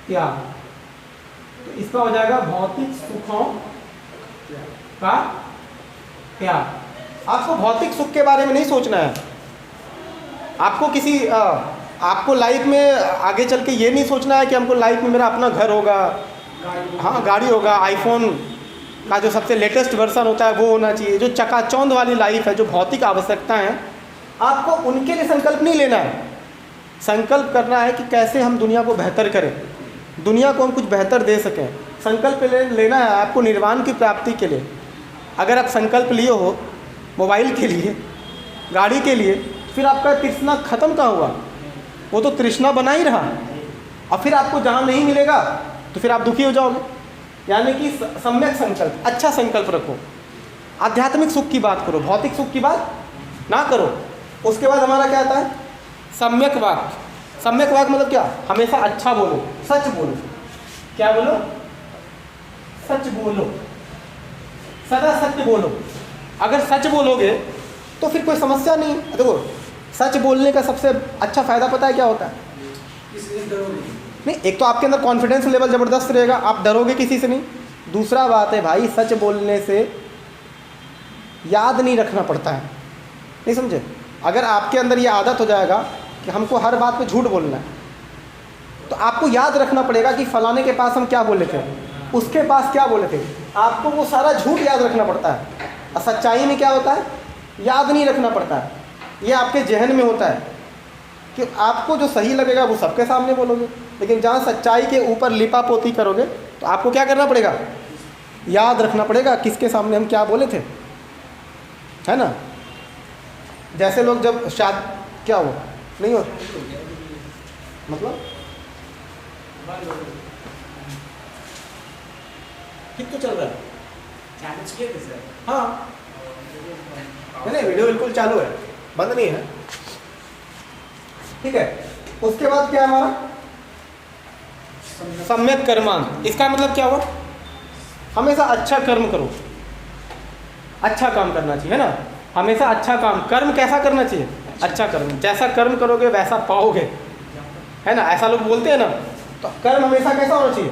त्याग। तो इसका हो जाएगा भौतिक सुखों का त्याग। आपको भौतिक सुख के बारे में नहीं सोचना है। आपको किसी आपको लाइफ में आगे चल के ये नहीं सोचना है कि हमको लाइफ में मेरा अपना घर होगा, हाँ गाड़ी होगा, आईफोन का जो सबसे लेटेस्ट वर्जन होता है वो होना चाहिए। जो चकाचौंध वाली लाइफ है, जो भौतिक आवश्यकताएं हैं, आपको उनके लिए संकल्प नहीं लेना है। संकल्प करना है कि कैसे हम दुनिया को बेहतर करें, दुनिया को हम कुछ बेहतर दे सकें। संकल्प लेना है आपको निर्वाण की प्राप्ति के लिए। अगर आप संकल्प लिए हो मोबाइल के लिए गाड़ी के लिए, फिर आपका तृष्णा खत्म कहाँ हुआ? वो तो तृष्णा बना ही रहा, और फिर आपको जहाँ नहीं मिलेगा तो फिर आप दुखी हो जाओगे। यानी कि सम्यक संकल्प, अच्छा संकल्प रखो, आध्यात्मिक सुख की बात करो, भौतिक सुख की बात ना करो। उसके बाद हमारा क्या आता है? सम्यक वाक्य। सम्यक वाक्य मतलब क्या? हमेशा अच्छा बोलो, सच बोलो। क्या बोलो? सच बोलो, सदा सत्य बोलो। अगर सच बोलोगे तो फिर कोई समस्या नहीं है। देखो, सच बोलने का सबसे अच्छा फ़ायदा पता है क्या होता है? इसलिए डरोगे नहीं, एक तो आपके अंदर कॉन्फिडेंस लेवल ज़बरदस्त रहेगा, आप डरोगे किसी से नहीं। दूसरा बात है भाई, सच बोलने से याद नहीं रखना पड़ता है, नहीं समझे? अगर आपके अंदर ये आदत हो जाएगा कि हमको हर बात पे झूठ बोलना है, तो आपको याद रखना पड़ेगा कि फलाने के पास हम क्या बोले थे, उसके पास क्या बोले थे। आपको वो सारा झूठ याद रखना पड़ता है। और सच्चाई में क्या होता है? याद नहीं रखना पड़ता है। ये आपके जहन में होता है कि आपको जो सही लगेगा वो सबके सामने बोलोगे, लेकिन जहाँ सच्चाई के ऊपर लिपापोती करोगे तो आपको क्या करना पड़ेगा? याद रखना पड़ेगा किसके सामने हम क्या बोले थे, है ना? जैसे लोग जब क्या हुआ? नहीं हो मतलब ठीक तो चल रहा है। चालू किए थे सर। हाँ, नहीं वीडियो बिल्कुल चालू है, बंद नहीं है। ठीक है, उसके बाद क्या है हमारा? सम्यक कर्मांग। इसका मतलब क्या हुआ? हमेशा अच्छा कर्म करो, अच्छा काम करना चाहिए, है ना? हमेशा अच्छा काम, कर्म कैसा करना चाहिए? अच्छा कर्म। जैसा कर्म करोगे वैसा पाओगे, है ना? ऐसा लोग बोलते हैं ना। तो कर्म हमेशा कैसा होना चाहिए?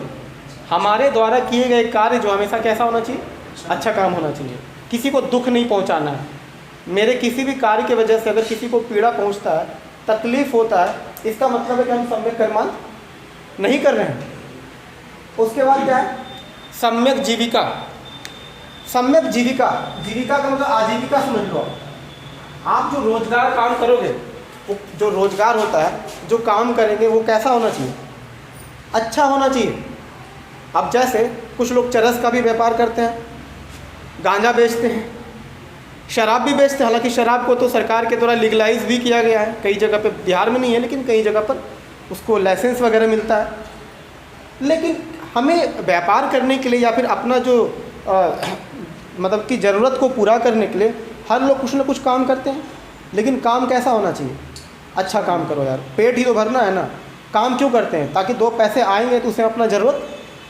हमारे द्वारा किए गए कार्य जो हमेशा कैसा होना चाहिए? अच्छा काम होना चाहिए। किसी को दुख नहीं पहुंचाना है। मेरे किसी भी कार्य की वजह से अगर किसी को पीड़ा पहुंचता है, तकलीफ होता है, इसका मतलब है कि हम सम्यक कर्मांग नहीं कर रहे हैं। उसके बाद क्या है? सम्यक जीविका। सम्यक जीविका, जीविका का मतलब आजीविका समझ लो। आप जो रोजगार काम करोगे, वो जो रोजगार होता है, जो काम करेंगे वो कैसा होना चाहिए? अच्छा होना चाहिए। अब जैसे कुछ लोग चरस का भी व्यापार करते हैं, गांजा बेचते हैं, शराब भी बेचते हैं। हालांकि शराब को तो सरकार के द्वारा लीगलाइज भी किया गया है, कई जगह पे, बिहार में नहीं है लेकिन कई जगह पर उसको लाइसेंस वगैरह मिलता है। लेकिन हमें व्यापार करने के लिए या फिर अपना जो मतलब कि ज़रूरत को पूरा करने के लिए हर लोग कुछ ना कुछ काम करते हैं, लेकिन काम कैसा होना चाहिए? अच्छा काम करो यार, पेट ही तो भरना है ना। काम क्यों करते हैं? ताकि 2 पैसे आएंगे तो उसे अपना ज़रूरत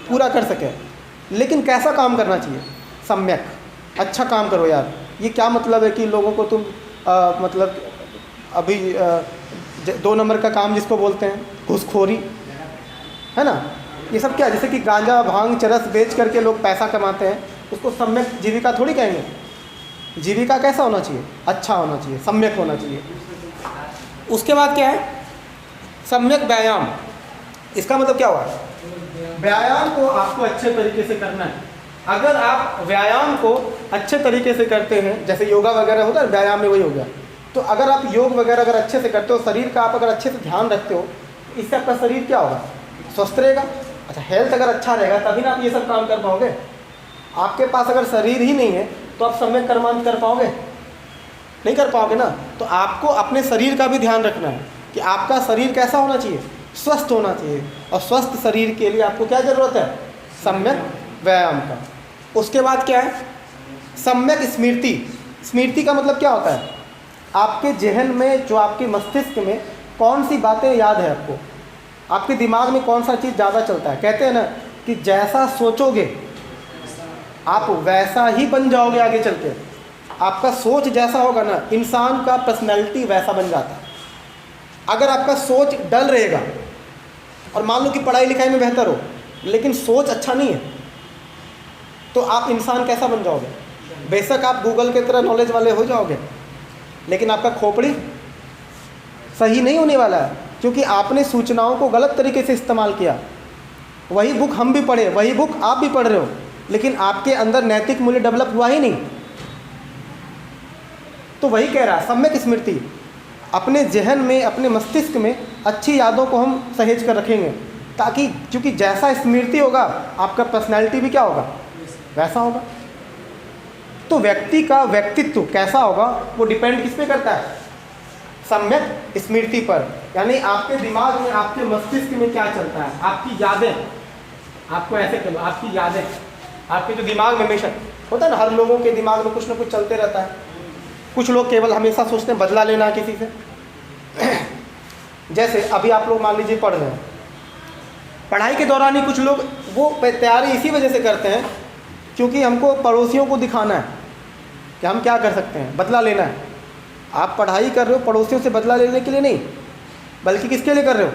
पूरा कर सके। लेकिन कैसा काम करना चाहिए? सम्यक, अच्छा काम करो यार। ये क्या मतलब है कि लोगों को तुम मतलब अभी 2 नंबर का काम जिसको बोलते हैं घूसखोरी, है ना, ये सब क्या, जैसे कि गांजा भांग चरस बेच करके लोग पैसा कमाते हैं, उसको सम्यक जीविका थोड़ी कहेंगे। जीविका कैसा होना चाहिए? अच्छा होना चाहिए, सम्यक होना चाहिए। उसके बाद क्या है? सम्यक व्यायाम। इसका मतलब क्या हुआ? व्यायाम को आपको अच्छे तरीके से करना है। अगर आप व्यायाम को अच्छे तरीके से करते हैं, जैसे योगा वगैरह होता है, व्यायाम में वही हो गया। तो अगर आप योग वगैरह अगर अच्छे से करते हो, शरीर का आप अगर अच्छे से ध्यान रखते हो, इससे आपका शरीर क्या होगा? स्वस्थ रहेगा। अच्छा, हेल्थ अगर अच्छा रहेगा तभी ना आप ये सब काम कर पाओगे। आपके पास अगर शरीर ही नहीं है तो आप सम्यक कर्मांग कर पाओगे? नहीं कर पाओगे ना। तो आपको अपने शरीर का भी ध्यान रखना है कि आपका शरीर कैसा होना चाहिए? स्वस्थ होना चाहिए। और स्वस्थ शरीर के लिए आपको क्या ज़रूरत है? सम्यक व्यायाम का। उसके बाद क्या है? सम्यक स्मृति। स्मृति का मतलब क्या होता है? आपके जहन में, जो आपके मस्तिष्क में कौन सी बातें याद है आपको, आपके दिमाग में कौन सा चीज़ ज़्यादा चलता है। कहते हैं ना कि जैसा सोचोगे आप वैसा ही बन जाओगे आगे चल के। आपका सोच जैसा होगा ना, इंसान का पर्सनैलिटी वैसा बन जाता है। अगर आपका सोच डल रहेगा और मान लो कि पढ़ाई लिखाई में बेहतर हो लेकिन सोच अच्छा नहीं है, तो आप इंसान कैसा बन जाओगे? बेशक आप गूगल के तरह नॉलेज वाले हो जाओगे, लेकिन आपका खोपड़ी सही नहीं होने वाला है, क्योंकि आपने सूचनाओं को गलत तरीके से इस्तेमाल किया। वही बुक हम भी पढ़े, वही बुक आप भी पढ़ रहे हो, लेकिन आपके अंदर नैतिक मूल्य डेवलप हुआ ही नहीं। तो वही कह रहा है सम्यक स्मृति। अपने जहन में, अपने मस्तिष्क में अच्छी यादों को हम सहेज कर रखेंगे, ताकि क्योंकि जैसा स्मृति होगा आपका पर्सनैलिटी भी क्या होगा? वैसा होगा। तो व्यक्ति का व्यक्तित्व कैसा होगा वो डिपेंड किस पे करता है? सम्यक स्मृति पर। यानी आपके दिमाग में, आपके मस्तिष्क में क्या चलता है, आपकी यादें, आपको ऐसे कहो, आपकी यादें, आपके जो दिमाग में हमेशा होता है ना, हर लोगों के दिमाग में कुछ ना कुछ चलते रहता है। कुछ लोग केवल हमेशा सोचते हैं बदला लेना है किसी से। जैसे अभी आप लोग मान लीजिए पढ़ रहे हैं, पढ़ाई के दौरान ही कुछ लोग वो तैयारी इसी वजह से करते हैं क्योंकि हमको पड़ोसियों को दिखाना है कि हम क्या कर सकते हैं, बदला लेना है। आप पढ़ाई कर रहे हो पड़ोसियों से बदला लेने के लिए नहीं, बल्कि किसके लिए कर रहे हो?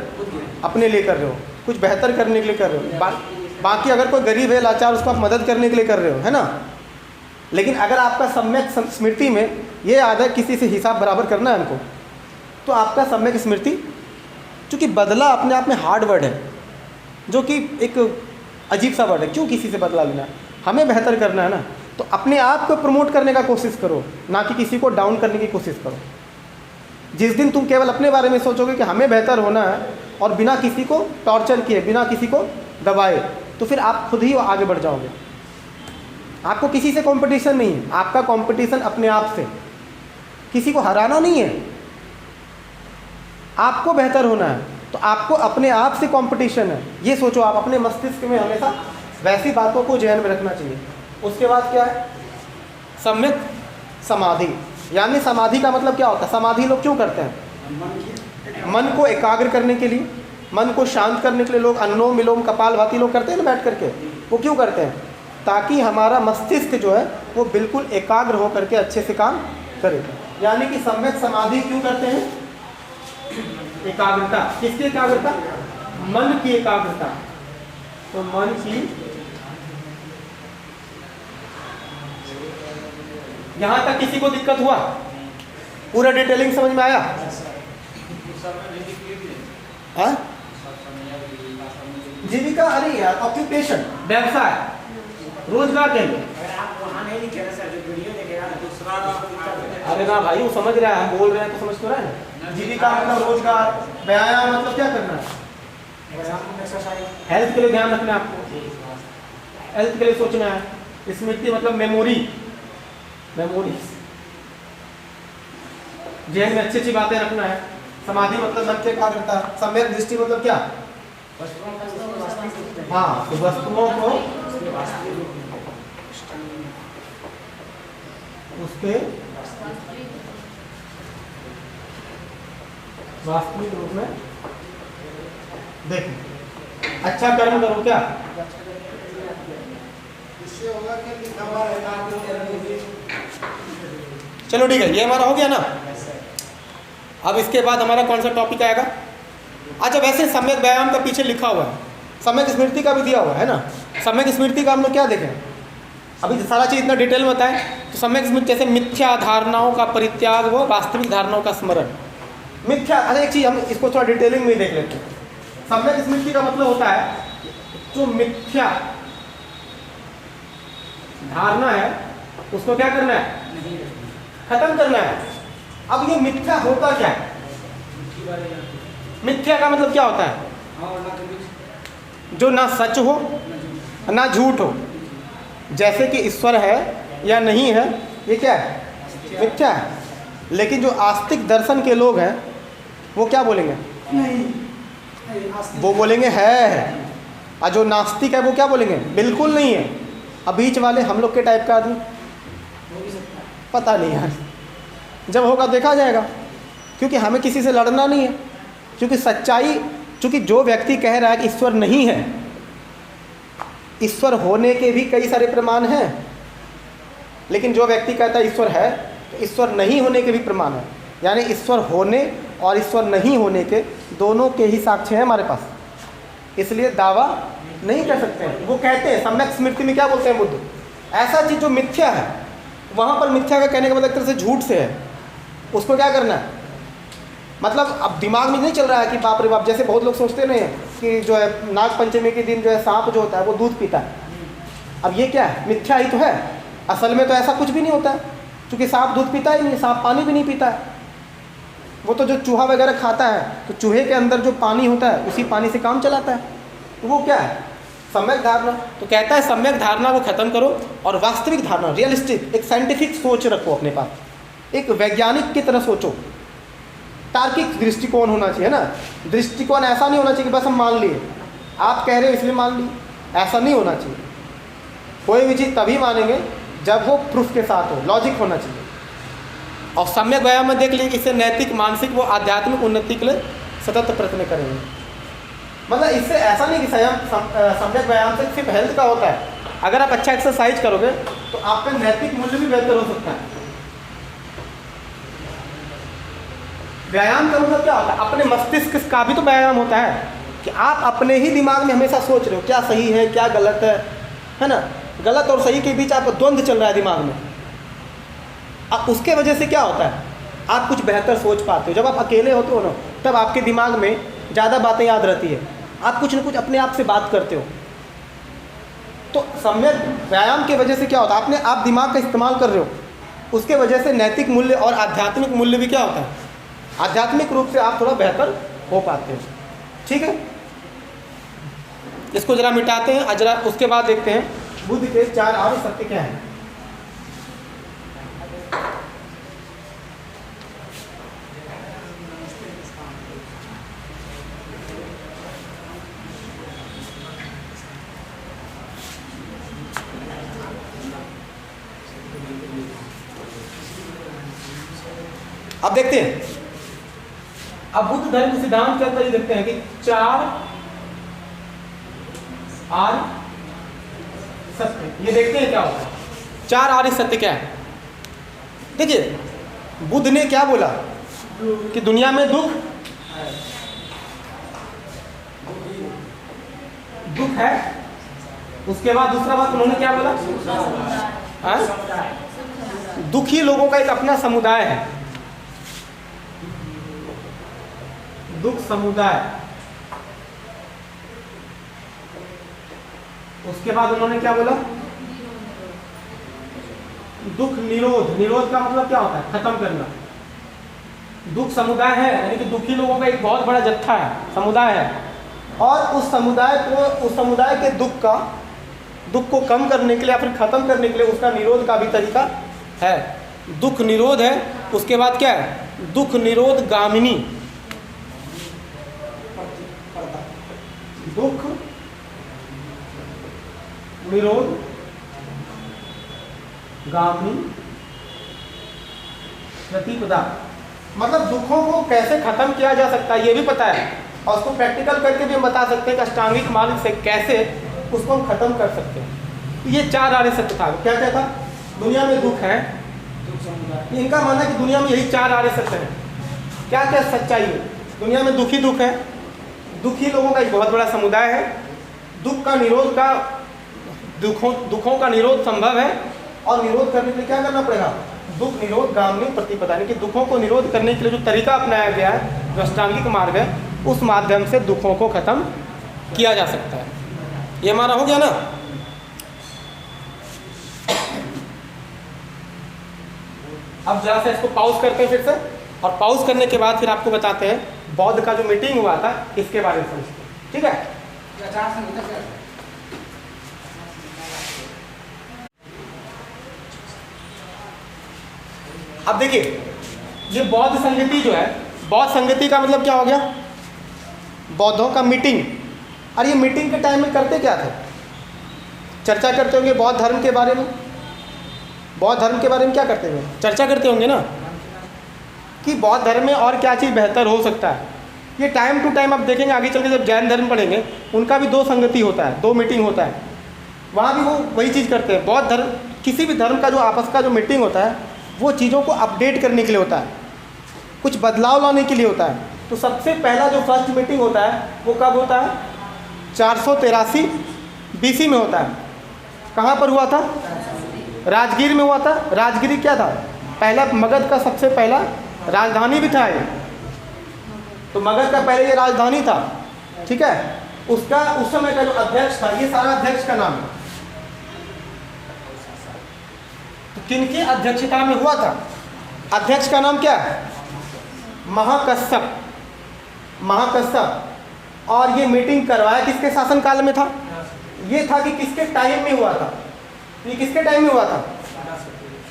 अपने लिए कर रहे हो, कुछ बेहतर करने के लिए कर रहे हो। बाकी अगर कोई गरीब है, लाचार, उसको आप मदद करने के लिए कर रहे हो, है ना। लेकिन अगर आपका सम्यक स्मृति में ये याद है किसी से हिसाब बराबर करना है हमको, तो आपका सम्यक स्मृति, चूँकि बदला अपने आप में हार्ड वर्ड है, जो कि एक अजीब सा वर्ड है, क्यों किसी से बदला लेना है, हमें बेहतर करना है ना। तो अपने आप को प्रमोट करने का कोशिश करो, ना कि किसी को डाउन करने की कोशिश करो। जिस दिन तुम केवल अपने बारे में सोचोगे कि हमें बेहतर होना है और बिना किसी को टॉर्चर किए, बिना किसी को दबाए, तो फिर आप खुद ही आगे बढ़ जाओगे। आपको किसी से कंपटीशन नहीं है, आपका कंपटीशन अपने आप से। किसी को हराना नहीं है, आपको बेहतर होना है, तो आपको अपने आप से कंपटीशन है। ये सोचो आप, अपने मस्तिष्क में हमेशा वैसी बातों को ध्यान में रखना चाहिए। उसके बाद क्या है? सम्यक समाधि। यानी समाधि का मतलब क्या होता है? समाधि लोग क्यों करते हैं? मन को एकाग्र करने के लिए, मन को शांत करने के लिए लोग अनुलोम विलोम कपालभाति लोग करते हैं ना बैठ करके। वो क्यों करते हैं? ताकि हमारा मस्तिष्क जो है वो बिल्कुल एकाग्र हो करके अच्छे से काम करे। यानी कि सम्यक समाधि क्यों करते हैं? एकाग्रता। किसकी एकाग्रता? मन की एकाग्रता। तो मन की, यहां तक किसी को दिक्कत हुआ? पूरा डिटेलिंग समझ में आया? हाँ? जीविका, अरे यार, ऑक्यूपेशन, व्यवसाय, रोजगार कहेंगे। अरे ना भाई, वो समझ रहा है, हम बोल रहे हैं तो समझ तो रहा है ना। जीविका मतलब रोजगार, व्यायाम मतलब क्या करना है? हेल्थ के लिए ध्यान रखना है आपको, हेल्थ के लिए सोचना है। स्मृति मतलब मेमोरी, मेमोरी, जहन में अच्छी अच्छी बातें रखना है। समाधि मतलब मन की एकाग्रता। सम्यक दृष्टि मतलब क्या? हाँ, तो वस्तुओं को उसके वास्तविक रूप में देखो। अच्छा कर्म करो। क्या चलो ठीक है, ये हमारा हो गया ना। अब इसके बाद हमारा कौन सा टॉपिक आएगा? अच्छा, वैसे सम्यक व्यायाम का पीछे लिखा हुआ है, सम्यक स्मृति का भी दिया हुआ है ना। सम्यक स्मृति का हम लोग क्या देखें? अभी सारा चीज़ इतना डिटेल में बताएं तो सम्यक स्मृति जैसे मिथ्या धारणाओं का परित्याग व वास्तविक धारणाओं का स्मरण। मिथ्या, अच्छा एक चीज़ हम इसको थोड़ा डिटेलिंग में देख लेते हैं। सम्यक स्मृति का मतलब होता है जो मिथ्या धारणा है उसको क्या करना है? खत्म करना है। अब ये मिथ्या होता क्या है? मिथ्या का मतलब क्या होता है? जो ना सच हो ना झूठ हो। जैसे कि ईश्वर है या नहीं है, ये क्या है? मिथ्या है। लेकिन जो आस्तिक दर्शन के लोग हैं वो क्या बोलेंगे? नहीं, वो बोलेंगे है। और जो नास्तिक है वो क्या बोलेंगे? बिल्कुल नहीं है। अब बीच वाले हम लोग के टाइप का आदमी, पता नहीं यार, जब होगा देखा जाएगा। क्योंकि हमें किसी से लड़ना नहीं है। क्योंकि सच्चाई, क्योंकि जो व्यक्ति कह रहा है कि ईश्वर नहीं है, ईश्वर होने के भी कई सारे प्रमाण हैं। लेकिन जो व्यक्ति कहता है ईश्वर है, तो ईश्वर नहीं होने के भी प्रमाण है। यानी ईश्वर होने और ईश्वर नहीं होने के दोनों के ही साक्ष्य हैं हमारे पास, इसलिए दावा नहीं कर सकते हैं। वो कहते हैं, सम्यक स्मृति में क्या बोलते हैं बुद्ध? ऐसा चीज़ जो मिथ्या है, वहाँ पर मिथ्या का कहने का मतलब एक तरह से झूठ से है, उसको क्या करना है? मतलब अब दिमाग में नहीं चल रहा है कि बाप रे बाप, जैसे बहुत लोग सोचते नहीं कि जो है नाग पंचमी के दिन जो है सांप जो होता है वो दूध पीता है। अब ये क्या है? मिथ्या ही तो है। असल में तो ऐसा कुछ भी नहीं होता है, क्योंकि सांप दूध पीता ही नहीं, सांप पानी भी नहीं पीता है। वो तो जो चूहा वगैरह खाता है, तो चूहे के अंदर जो पानी होता है उसी पानी से काम चलाता है। तो वो क्या है? सम्यक धारणा, तो कहता है सम्यक धारणा को खत्म करो और वास्तविक धारणा, रियलिस्टिक, एक साइंटिफिक सोच रखो अपने पास, एक वैज्ञानिक की तरह सोचो। तार्किक दृष्टिकोण होना चाहिए ना, दृष्टिकोण ऐसा नहीं होना चाहिए कि बस हम मान लिए, आप कह रहे हो इसलिए मान लिए, ऐसा नहीं होना चाहिए। कोई भी चीज़ तभी मानेंगे जब वो प्रूफ के साथ हो, लॉजिक होना चाहिए। और सम्यक व्यायाम में देख लीजिए, इससे नैतिक, मानसिक व आध्यात्मिक उन्नति के लिए सतत प्रयत्न करेंगे। मतलब इससे ऐसा नहीं कि सम्यक व्यायाम से सिर्फ हेल्थ का होता है। अगर आप अच्छा एक्सरसाइज करोगे तो आपका नैतिक मूल्य भी बेहतर हो सकता है। व्यायाम का मतलब क्या होता है? अपने मस्तिष्क का भी तो व्यायाम होता है कि आप अपने ही दिमाग में हमेशा सोच रहे हो क्या सही है क्या गलत है ना। गलत और सही के बीच आपका द्वंद्व चल रहा है दिमाग में। अब उसके वजह से क्या होता है, आप कुछ बेहतर सोच पाते हो। जब आप अकेले होते हो ना, तब आपके दिमाग में ज़्यादा बातें याद रहती है, आप कुछ न कुछ अपने आप से बात करते हो। तो सम्यक व्यायाम की वजह से क्या होता है, आप दिमाग का इस्तेमाल कर रहे हो, उसके वजह से नैतिक मूल्य और आध्यात्मिक मूल्य भी क्या होता है, आध्यात्मिक रूप से आप थोड़ा बेहतर हो पाते हो। ठीक है, इसको जरा मिटाते हैं, जरा उसके बाद देखते हैं बुद्ध के 4 आर्य सत्य क्या है। अब देखते हैं, अब बुद्ध धर्म के सिद्धांत के अंदर ये देखते हैं कि 4 आर्य सत्य, ये देखते हैं क्या होता है। 4 आर्य सत्य क्या है? देखिए, बुद्ध ने क्या बोला कि दुनिया में दुख है। उसके बाद दूसरा बात उन्होंने क्या बोला, दुखी लोगों का एक अपना समुदाय है, दुख समुदाय। उसके बाद उन्होंने क्या बोला, दुख निरोध। निरोध का मतलब क्या होता है, खत्म करना। दुख समुदाय है, यानी कि दुखी लोगों का एक बहुत बड़ा जत्था है, समुदाय है, और उस समुदाय के दुख को कम करने के लिए या फिर खत्म करने के लिए उसका निरोध का भी तरीका है। दुख निरोध है। उसके बाद क्या है, दुख निरोध गामिनी, दुख निरोध गामिनी प्रतिपदा। मतलब दुखों को कैसे खत्म किया जा सकता है ये भी पता है, और उसको प्रैक्टिकल करके भी हम बता सकते हैं कि अष्टांगिक मार्ग से कैसे उसको हम खत्म कर सकते हैं। ये 4 आर्य सत्य था। क्या क्या था, दुनिया में दुख है, इनका मानना है कि दुनिया में यही 4 आर्य सत्य है। क्या क्या सच्चाई है, दुनिया में दुख है, दुखी लोगों का एक बहुत बड़ा समुदाय है, दुखों का निरोध संभव है, और निरोध करने के लिए क्या करना पड़ेगा, दुख निरोध गामिनी प्रतिपदा, यानी कि दुखों को निरोध करने के लिए जो तरीका अपनाया गया है, जो अष्टांगिक मार्ग है, उस माध्यम से दुखों को खत्म किया जा सकता है। ये हमारा हो गया ना। अब जरा से इसको पॉज करते हैं फिर से, और पॉज करने के बाद फिर आपको बताते हैं बौद्ध का जो मीटिंग हुआ था इसके बारे में समझते हैं। ठीक है, अब देखिए, ये बौद्ध संगति जो है, बौद्ध संगति का मतलब क्या हो गया, बौद्धों का मीटिंग। और ये मीटिंग के टाइम में करते क्या थे, चर्चा करते होंगे बौद्ध धर्म के बारे में। बौद्ध धर्म के बारे में क्या करते होंगे, चर्चा करते होंगे ना, कि बौद्ध धर्म में और क्या चीज़ बेहतर हो सकता है। ये टाइम टू टाइम आप देखेंगे आगे चल के, जब जैन धर्म पढ़ेंगे उनका भी 2 संगति होता है, 2 मीटिंग होता है, वहाँ भी वो वही चीज़ करते हैं। बौद्ध धर्म, किसी भी धर्म का जो आपस का जो मीटिंग होता है, वो चीज़ों को अपडेट करने के लिए होता है, कुछ बदलाव लाने के लिए होता है। तो सबसे पहला जो फर्स्ट मीटिंग होता है वो कब होता है, 483 BC में होता है। कहाँ पर हुआ था, राजगीर में हुआ था। राजगिरी क्या था, पहला मगध का सबसे पहला राजधानी भी था ये, तो मगध का पहले ये राजधानी था। ठीक है, उसका उस समय का जो अध्यक्ष था, ये सारा अध्यक्ष का नाम है। तो किनकी अध्यक्षता में हुआ था, अध्यक्ष का नाम क्या है, महाकश्यप। महाकश्यप। और ये मीटिंग करवाया किसके शासनकाल में था, ये था कि किसके टाइम में हुआ था, ये किसके टाइम में हुआ था,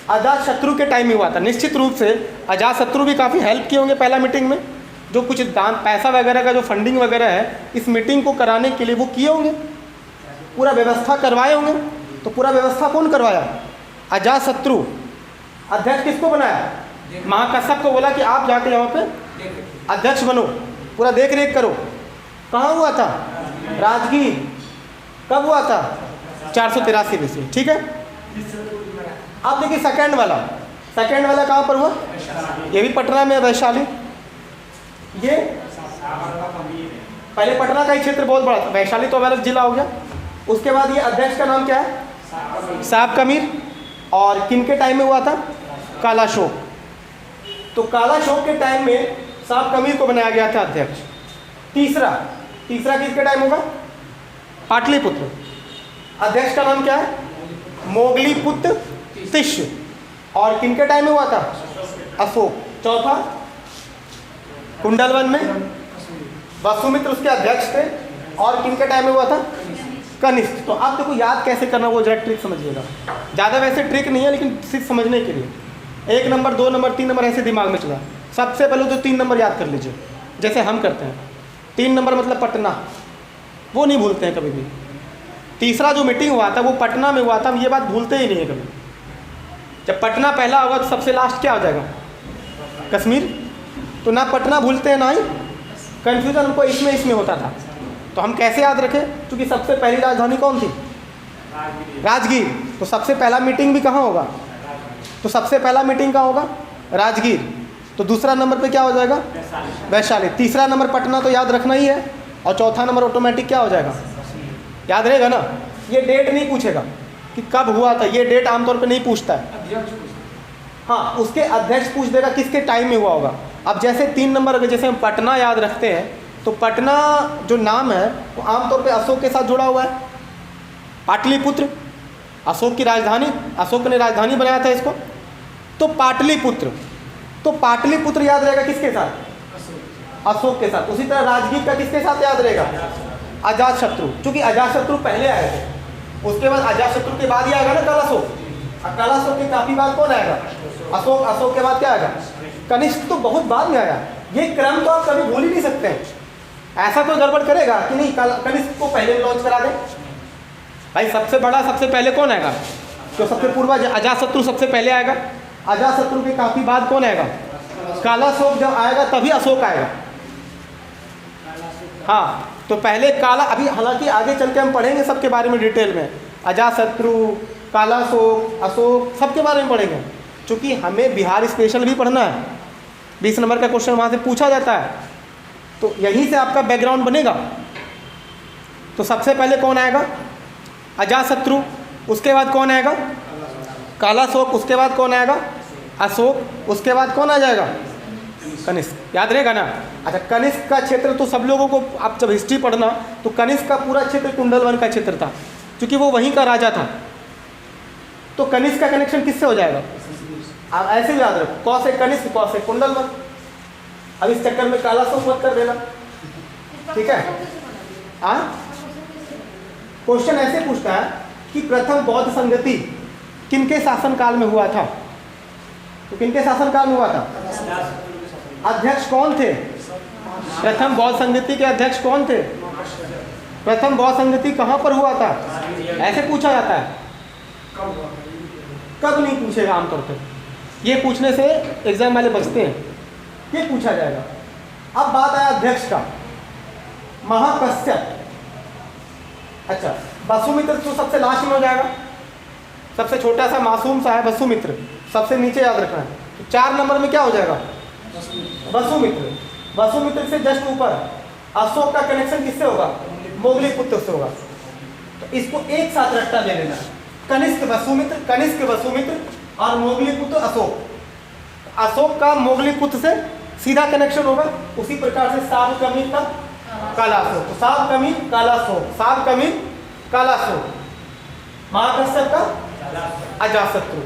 अजातशत्रु के टाइम में हुआ था। निश्चित रूप से अजातशत्रु भी काफ़ी हेल्प किए होंगे पहला मीटिंग में, जो कुछ दान पैसा वगैरह का जो फंडिंग वगैरह है इस मीटिंग को कराने के लिए वो किए होंगे, पूरा व्यवस्था करवाए होंगे। तो पूरा व्यवस्था कौन करवाया, अजातशत्रु। अध्यक्ष किसको बनाया, महाकश्यप को बोला कि आप जाके यहाँ पे अध्यक्ष बनो, पूरा देख रेख करो। कहाँ हुआ था, राजगीर। कब हुआ था, 483 BC। ठीक है, अब देखिए सेकंड वाला कहाँ पर हुआ, ये भी पटना में, वैशाली। ये पहले पटना का ही क्षेत्र बहुत बड़ा था, वैशाली तो अलग जिला हो गया। उसके बाद ये अध्यक्ष का नाम क्या है, साहब कमीर। और किनके टाइम में हुआ था, कालाशोक। तो कालाशोक के टाइम में साहब कमीर को बनाया गया था अध्यक्ष। तीसरा किसके टाइम होगा, पाटलिपुत्र। अध्यक्ष का नाम क्या है, मोगलीपुत्र तिष्य। और किनके टाइम में हुआ था, अशोक। चौथा कुंडलवन में वसुमित्र उसके अध्यक्ष थे। और किनके टाइम में हुआ था, कनिष्क। तो आप देखो याद कैसे करना, वो जरा ट्रिक समझिएगा। ज़्यादा वैसे ट्रिक नहीं है, लेकिन सिर्फ समझने के लिए 1 नंबर 2 नंबर 3 नंबर ऐसे दिमाग में चला। सबसे पहले तो 3 नंबर याद कर लीजिए, जैसे हम करते हैं। 3 नंबर मतलब पटना, वो नहीं भूलते हैं कभी भी। तीसरा जो मीटिंग हुआ था वो पटना में हुआ था, हम ये बात भूलते ही नहीं है कभी। जब पटना पहला होगा तो सबसे लास्ट क्या हो जाएगा, कश्मीर। तो ना पटना भूलते हैं ना ही कन्फ्यूजन हमको इसमें होता था। तो हम कैसे याद रखें, क्योंकि सबसे पहली राजधानी कौन थी, राजगीर। तो सबसे पहला मीटिंग भी कहाँ होगा, तो सबसे पहला मीटिंग कहाँ होगा, राजगीर। तो दूसरा नंबर पे क्या हो जाएगा, वैशाली। तीसरा नंबर पटना तो याद रखना ही है। और चौथा नंबर ऑटोमेटिक क्या हो जाएगा, याद रहेगा ना। ये डेट नहीं पूछेगा कि कब हुआ था, ये डेट आमतौर पे नहीं पूछता है। हाँ, उसके अध्यक्ष पूछ देगा किसके टाइम में हुआ होगा। अब जैसे 3 नंबर अगर जैसे हम पटना याद रखते हैं, तो पटना जो नाम है वो आमतौर पे अशोक के साथ जुड़ा हुआ है। पाटलिपुत्र अशोक की राजधानी, अशोक ने राजधानी बनाया था इसको। तो पाटलिपुत्र याद रहेगा किसके साथ, अशोक के साथ। उसी तरह राजगीर का किसके साथ याद रहेगा, अजातशत्रु। क्योंकि अजातशत्रु पहले आए थे, उसके बाद अजातशत्रु के बाद ही आएगा ना कालाशोक। और कालाशोक के काफी बाद कौन आएगा, अशोक। अशोक के बाद क्या आएगा, कनिष्क। तो बहुत बाद में आया। ये क्रम तो आप कभी भूल ही नहीं सकते हैं। ऐसा कोई गड़बड़ करेगा कि नहीं कनिष्क को पहले लॉन्च करा दे। भाई सबसे बड़ा सबसे पहले कौन आएगा, जो सबसे पूर्वज अजातशत्रु सबसे पहले आएगा। अजातशत्रु के काफी बाद कौन आएगा, कालाशोक। जब आएगा तभी अशोक आएगा। हाँ, तो पहले काला, अभी हालांकि आगे चल के हम पढ़ेंगे सबके बारे में डिटेल में, अजातशत्रु, कालाशोक, अशोक, सबके बारे में पढ़ेंगे। चूँकि हमें बिहार स्पेशल भी पढ़ना है, 20 नंबर का क्वेश्चन वहाँ से पूछा जाता है, तो यहीं से आपका बैकग्राउंड बनेगा। तो सबसे पहले कौन आएगा, अजातशत्रु। उसके बाद कौन आएगा, कालाशोक। उसके बाद कौन आएगा, अशोक। उसके बाद कौन आ जाएगा, कनिष्क। याद रहेगा ना। अच्छा, कनिष्क का क्षेत्र तो सब लोगों को, आप जब हिस्ट्री पढ़ना तो कनिष्क का पूरा क्षेत्र कुंडलवन का क्षेत्र था, क्योंकि वो वहीं का राजा था। तो कनिष्क का कनेक्शन किससे हो जाएगा, आप ऐसे ही याद रखो, कौ से कनिष्क, कौ से कुंडलवन। अब इस चक्कर में कालाशोक मत कर देना, ठीक है। क्वेश्चन ऐसे पूछता है कि प्रथम बौद्ध संगति किनके शासनकाल में हुआ था। तो किनके शासनकाल में हुआ था, अध्यक्ष कौन थे, प्रथम बौद्ध संगति के अध्यक्ष कौन थे। प्रथम बौद्ध संगति कहाँ पर हुआ था, ऐसे पूछा जाता है। कब नहीं पूछेगा आमतौर पर, ये पूछने से एग्जाम वाले बचते हैं, ये पूछा जाएगा। अब बात आया अध्यक्ष का, महाकश्यप। अच्छा, वसुमित्र तो सबसे लास्ट में हो जाएगा, सबसे छोटा सा मासूम सा है वसुमित्र, सबसे नीचे याद रखना है। तो 4 नंबर में क्या हो जाएगा, वसुमित्र। वसुमित्र से जस्ट ऊपर अशोक का कनेक्शन किससे होगा, मोगलीपुत्र से होगा। तो इसको एक साथ रट्टा ले लेना, कनिष्क वसुमित्र और मोगलीपुत्र अशोक। अशोक का मोगलीपुत्र से सीधा कनेक्शन होगा। उसी प्रकार से साब कमीर का कालाशोक, तो साब कमीर कालाशोक। महाकश्यप का अजातशत्रु।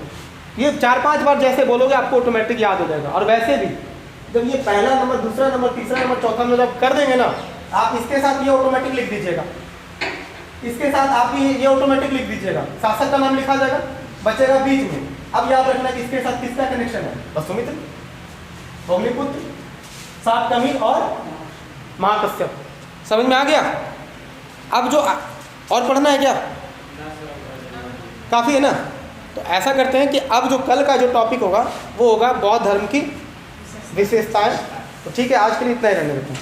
ये 4-5 बार जैसे बोलोगे आपको ऑटोमेटिक याद हो जाएगा। और वैसे भी जब ये पहला नंबर, दूसरा नंबर, तीसरा नंबर, चौथा नंबर जब कर देंगे ना, आप इसके साथ ये ऑटोमेटिक लिख दीजिएगा। इसके साथ आप ये ऑटोमेटिक लिख दीजिएगा, शासक का नाम लिखा जाएगा, बचेगा बीच में। अब याद रखना कि इसके साथ किसका कनेक्शन है, वसुमित्र, भौमिपुत्र, शातकर्णी और महाकश्यप। समझ में आ गया? अब जो और पढ़ना है क्या, काफ़ी है ना? तो ऐसा करते हैं कि अब जो कल का जो टॉपिक होगा वो होगा बौद्ध धर्म की विशेषताएं। तो ठीक है, आज के लिए इतना ही रहने देते हैं।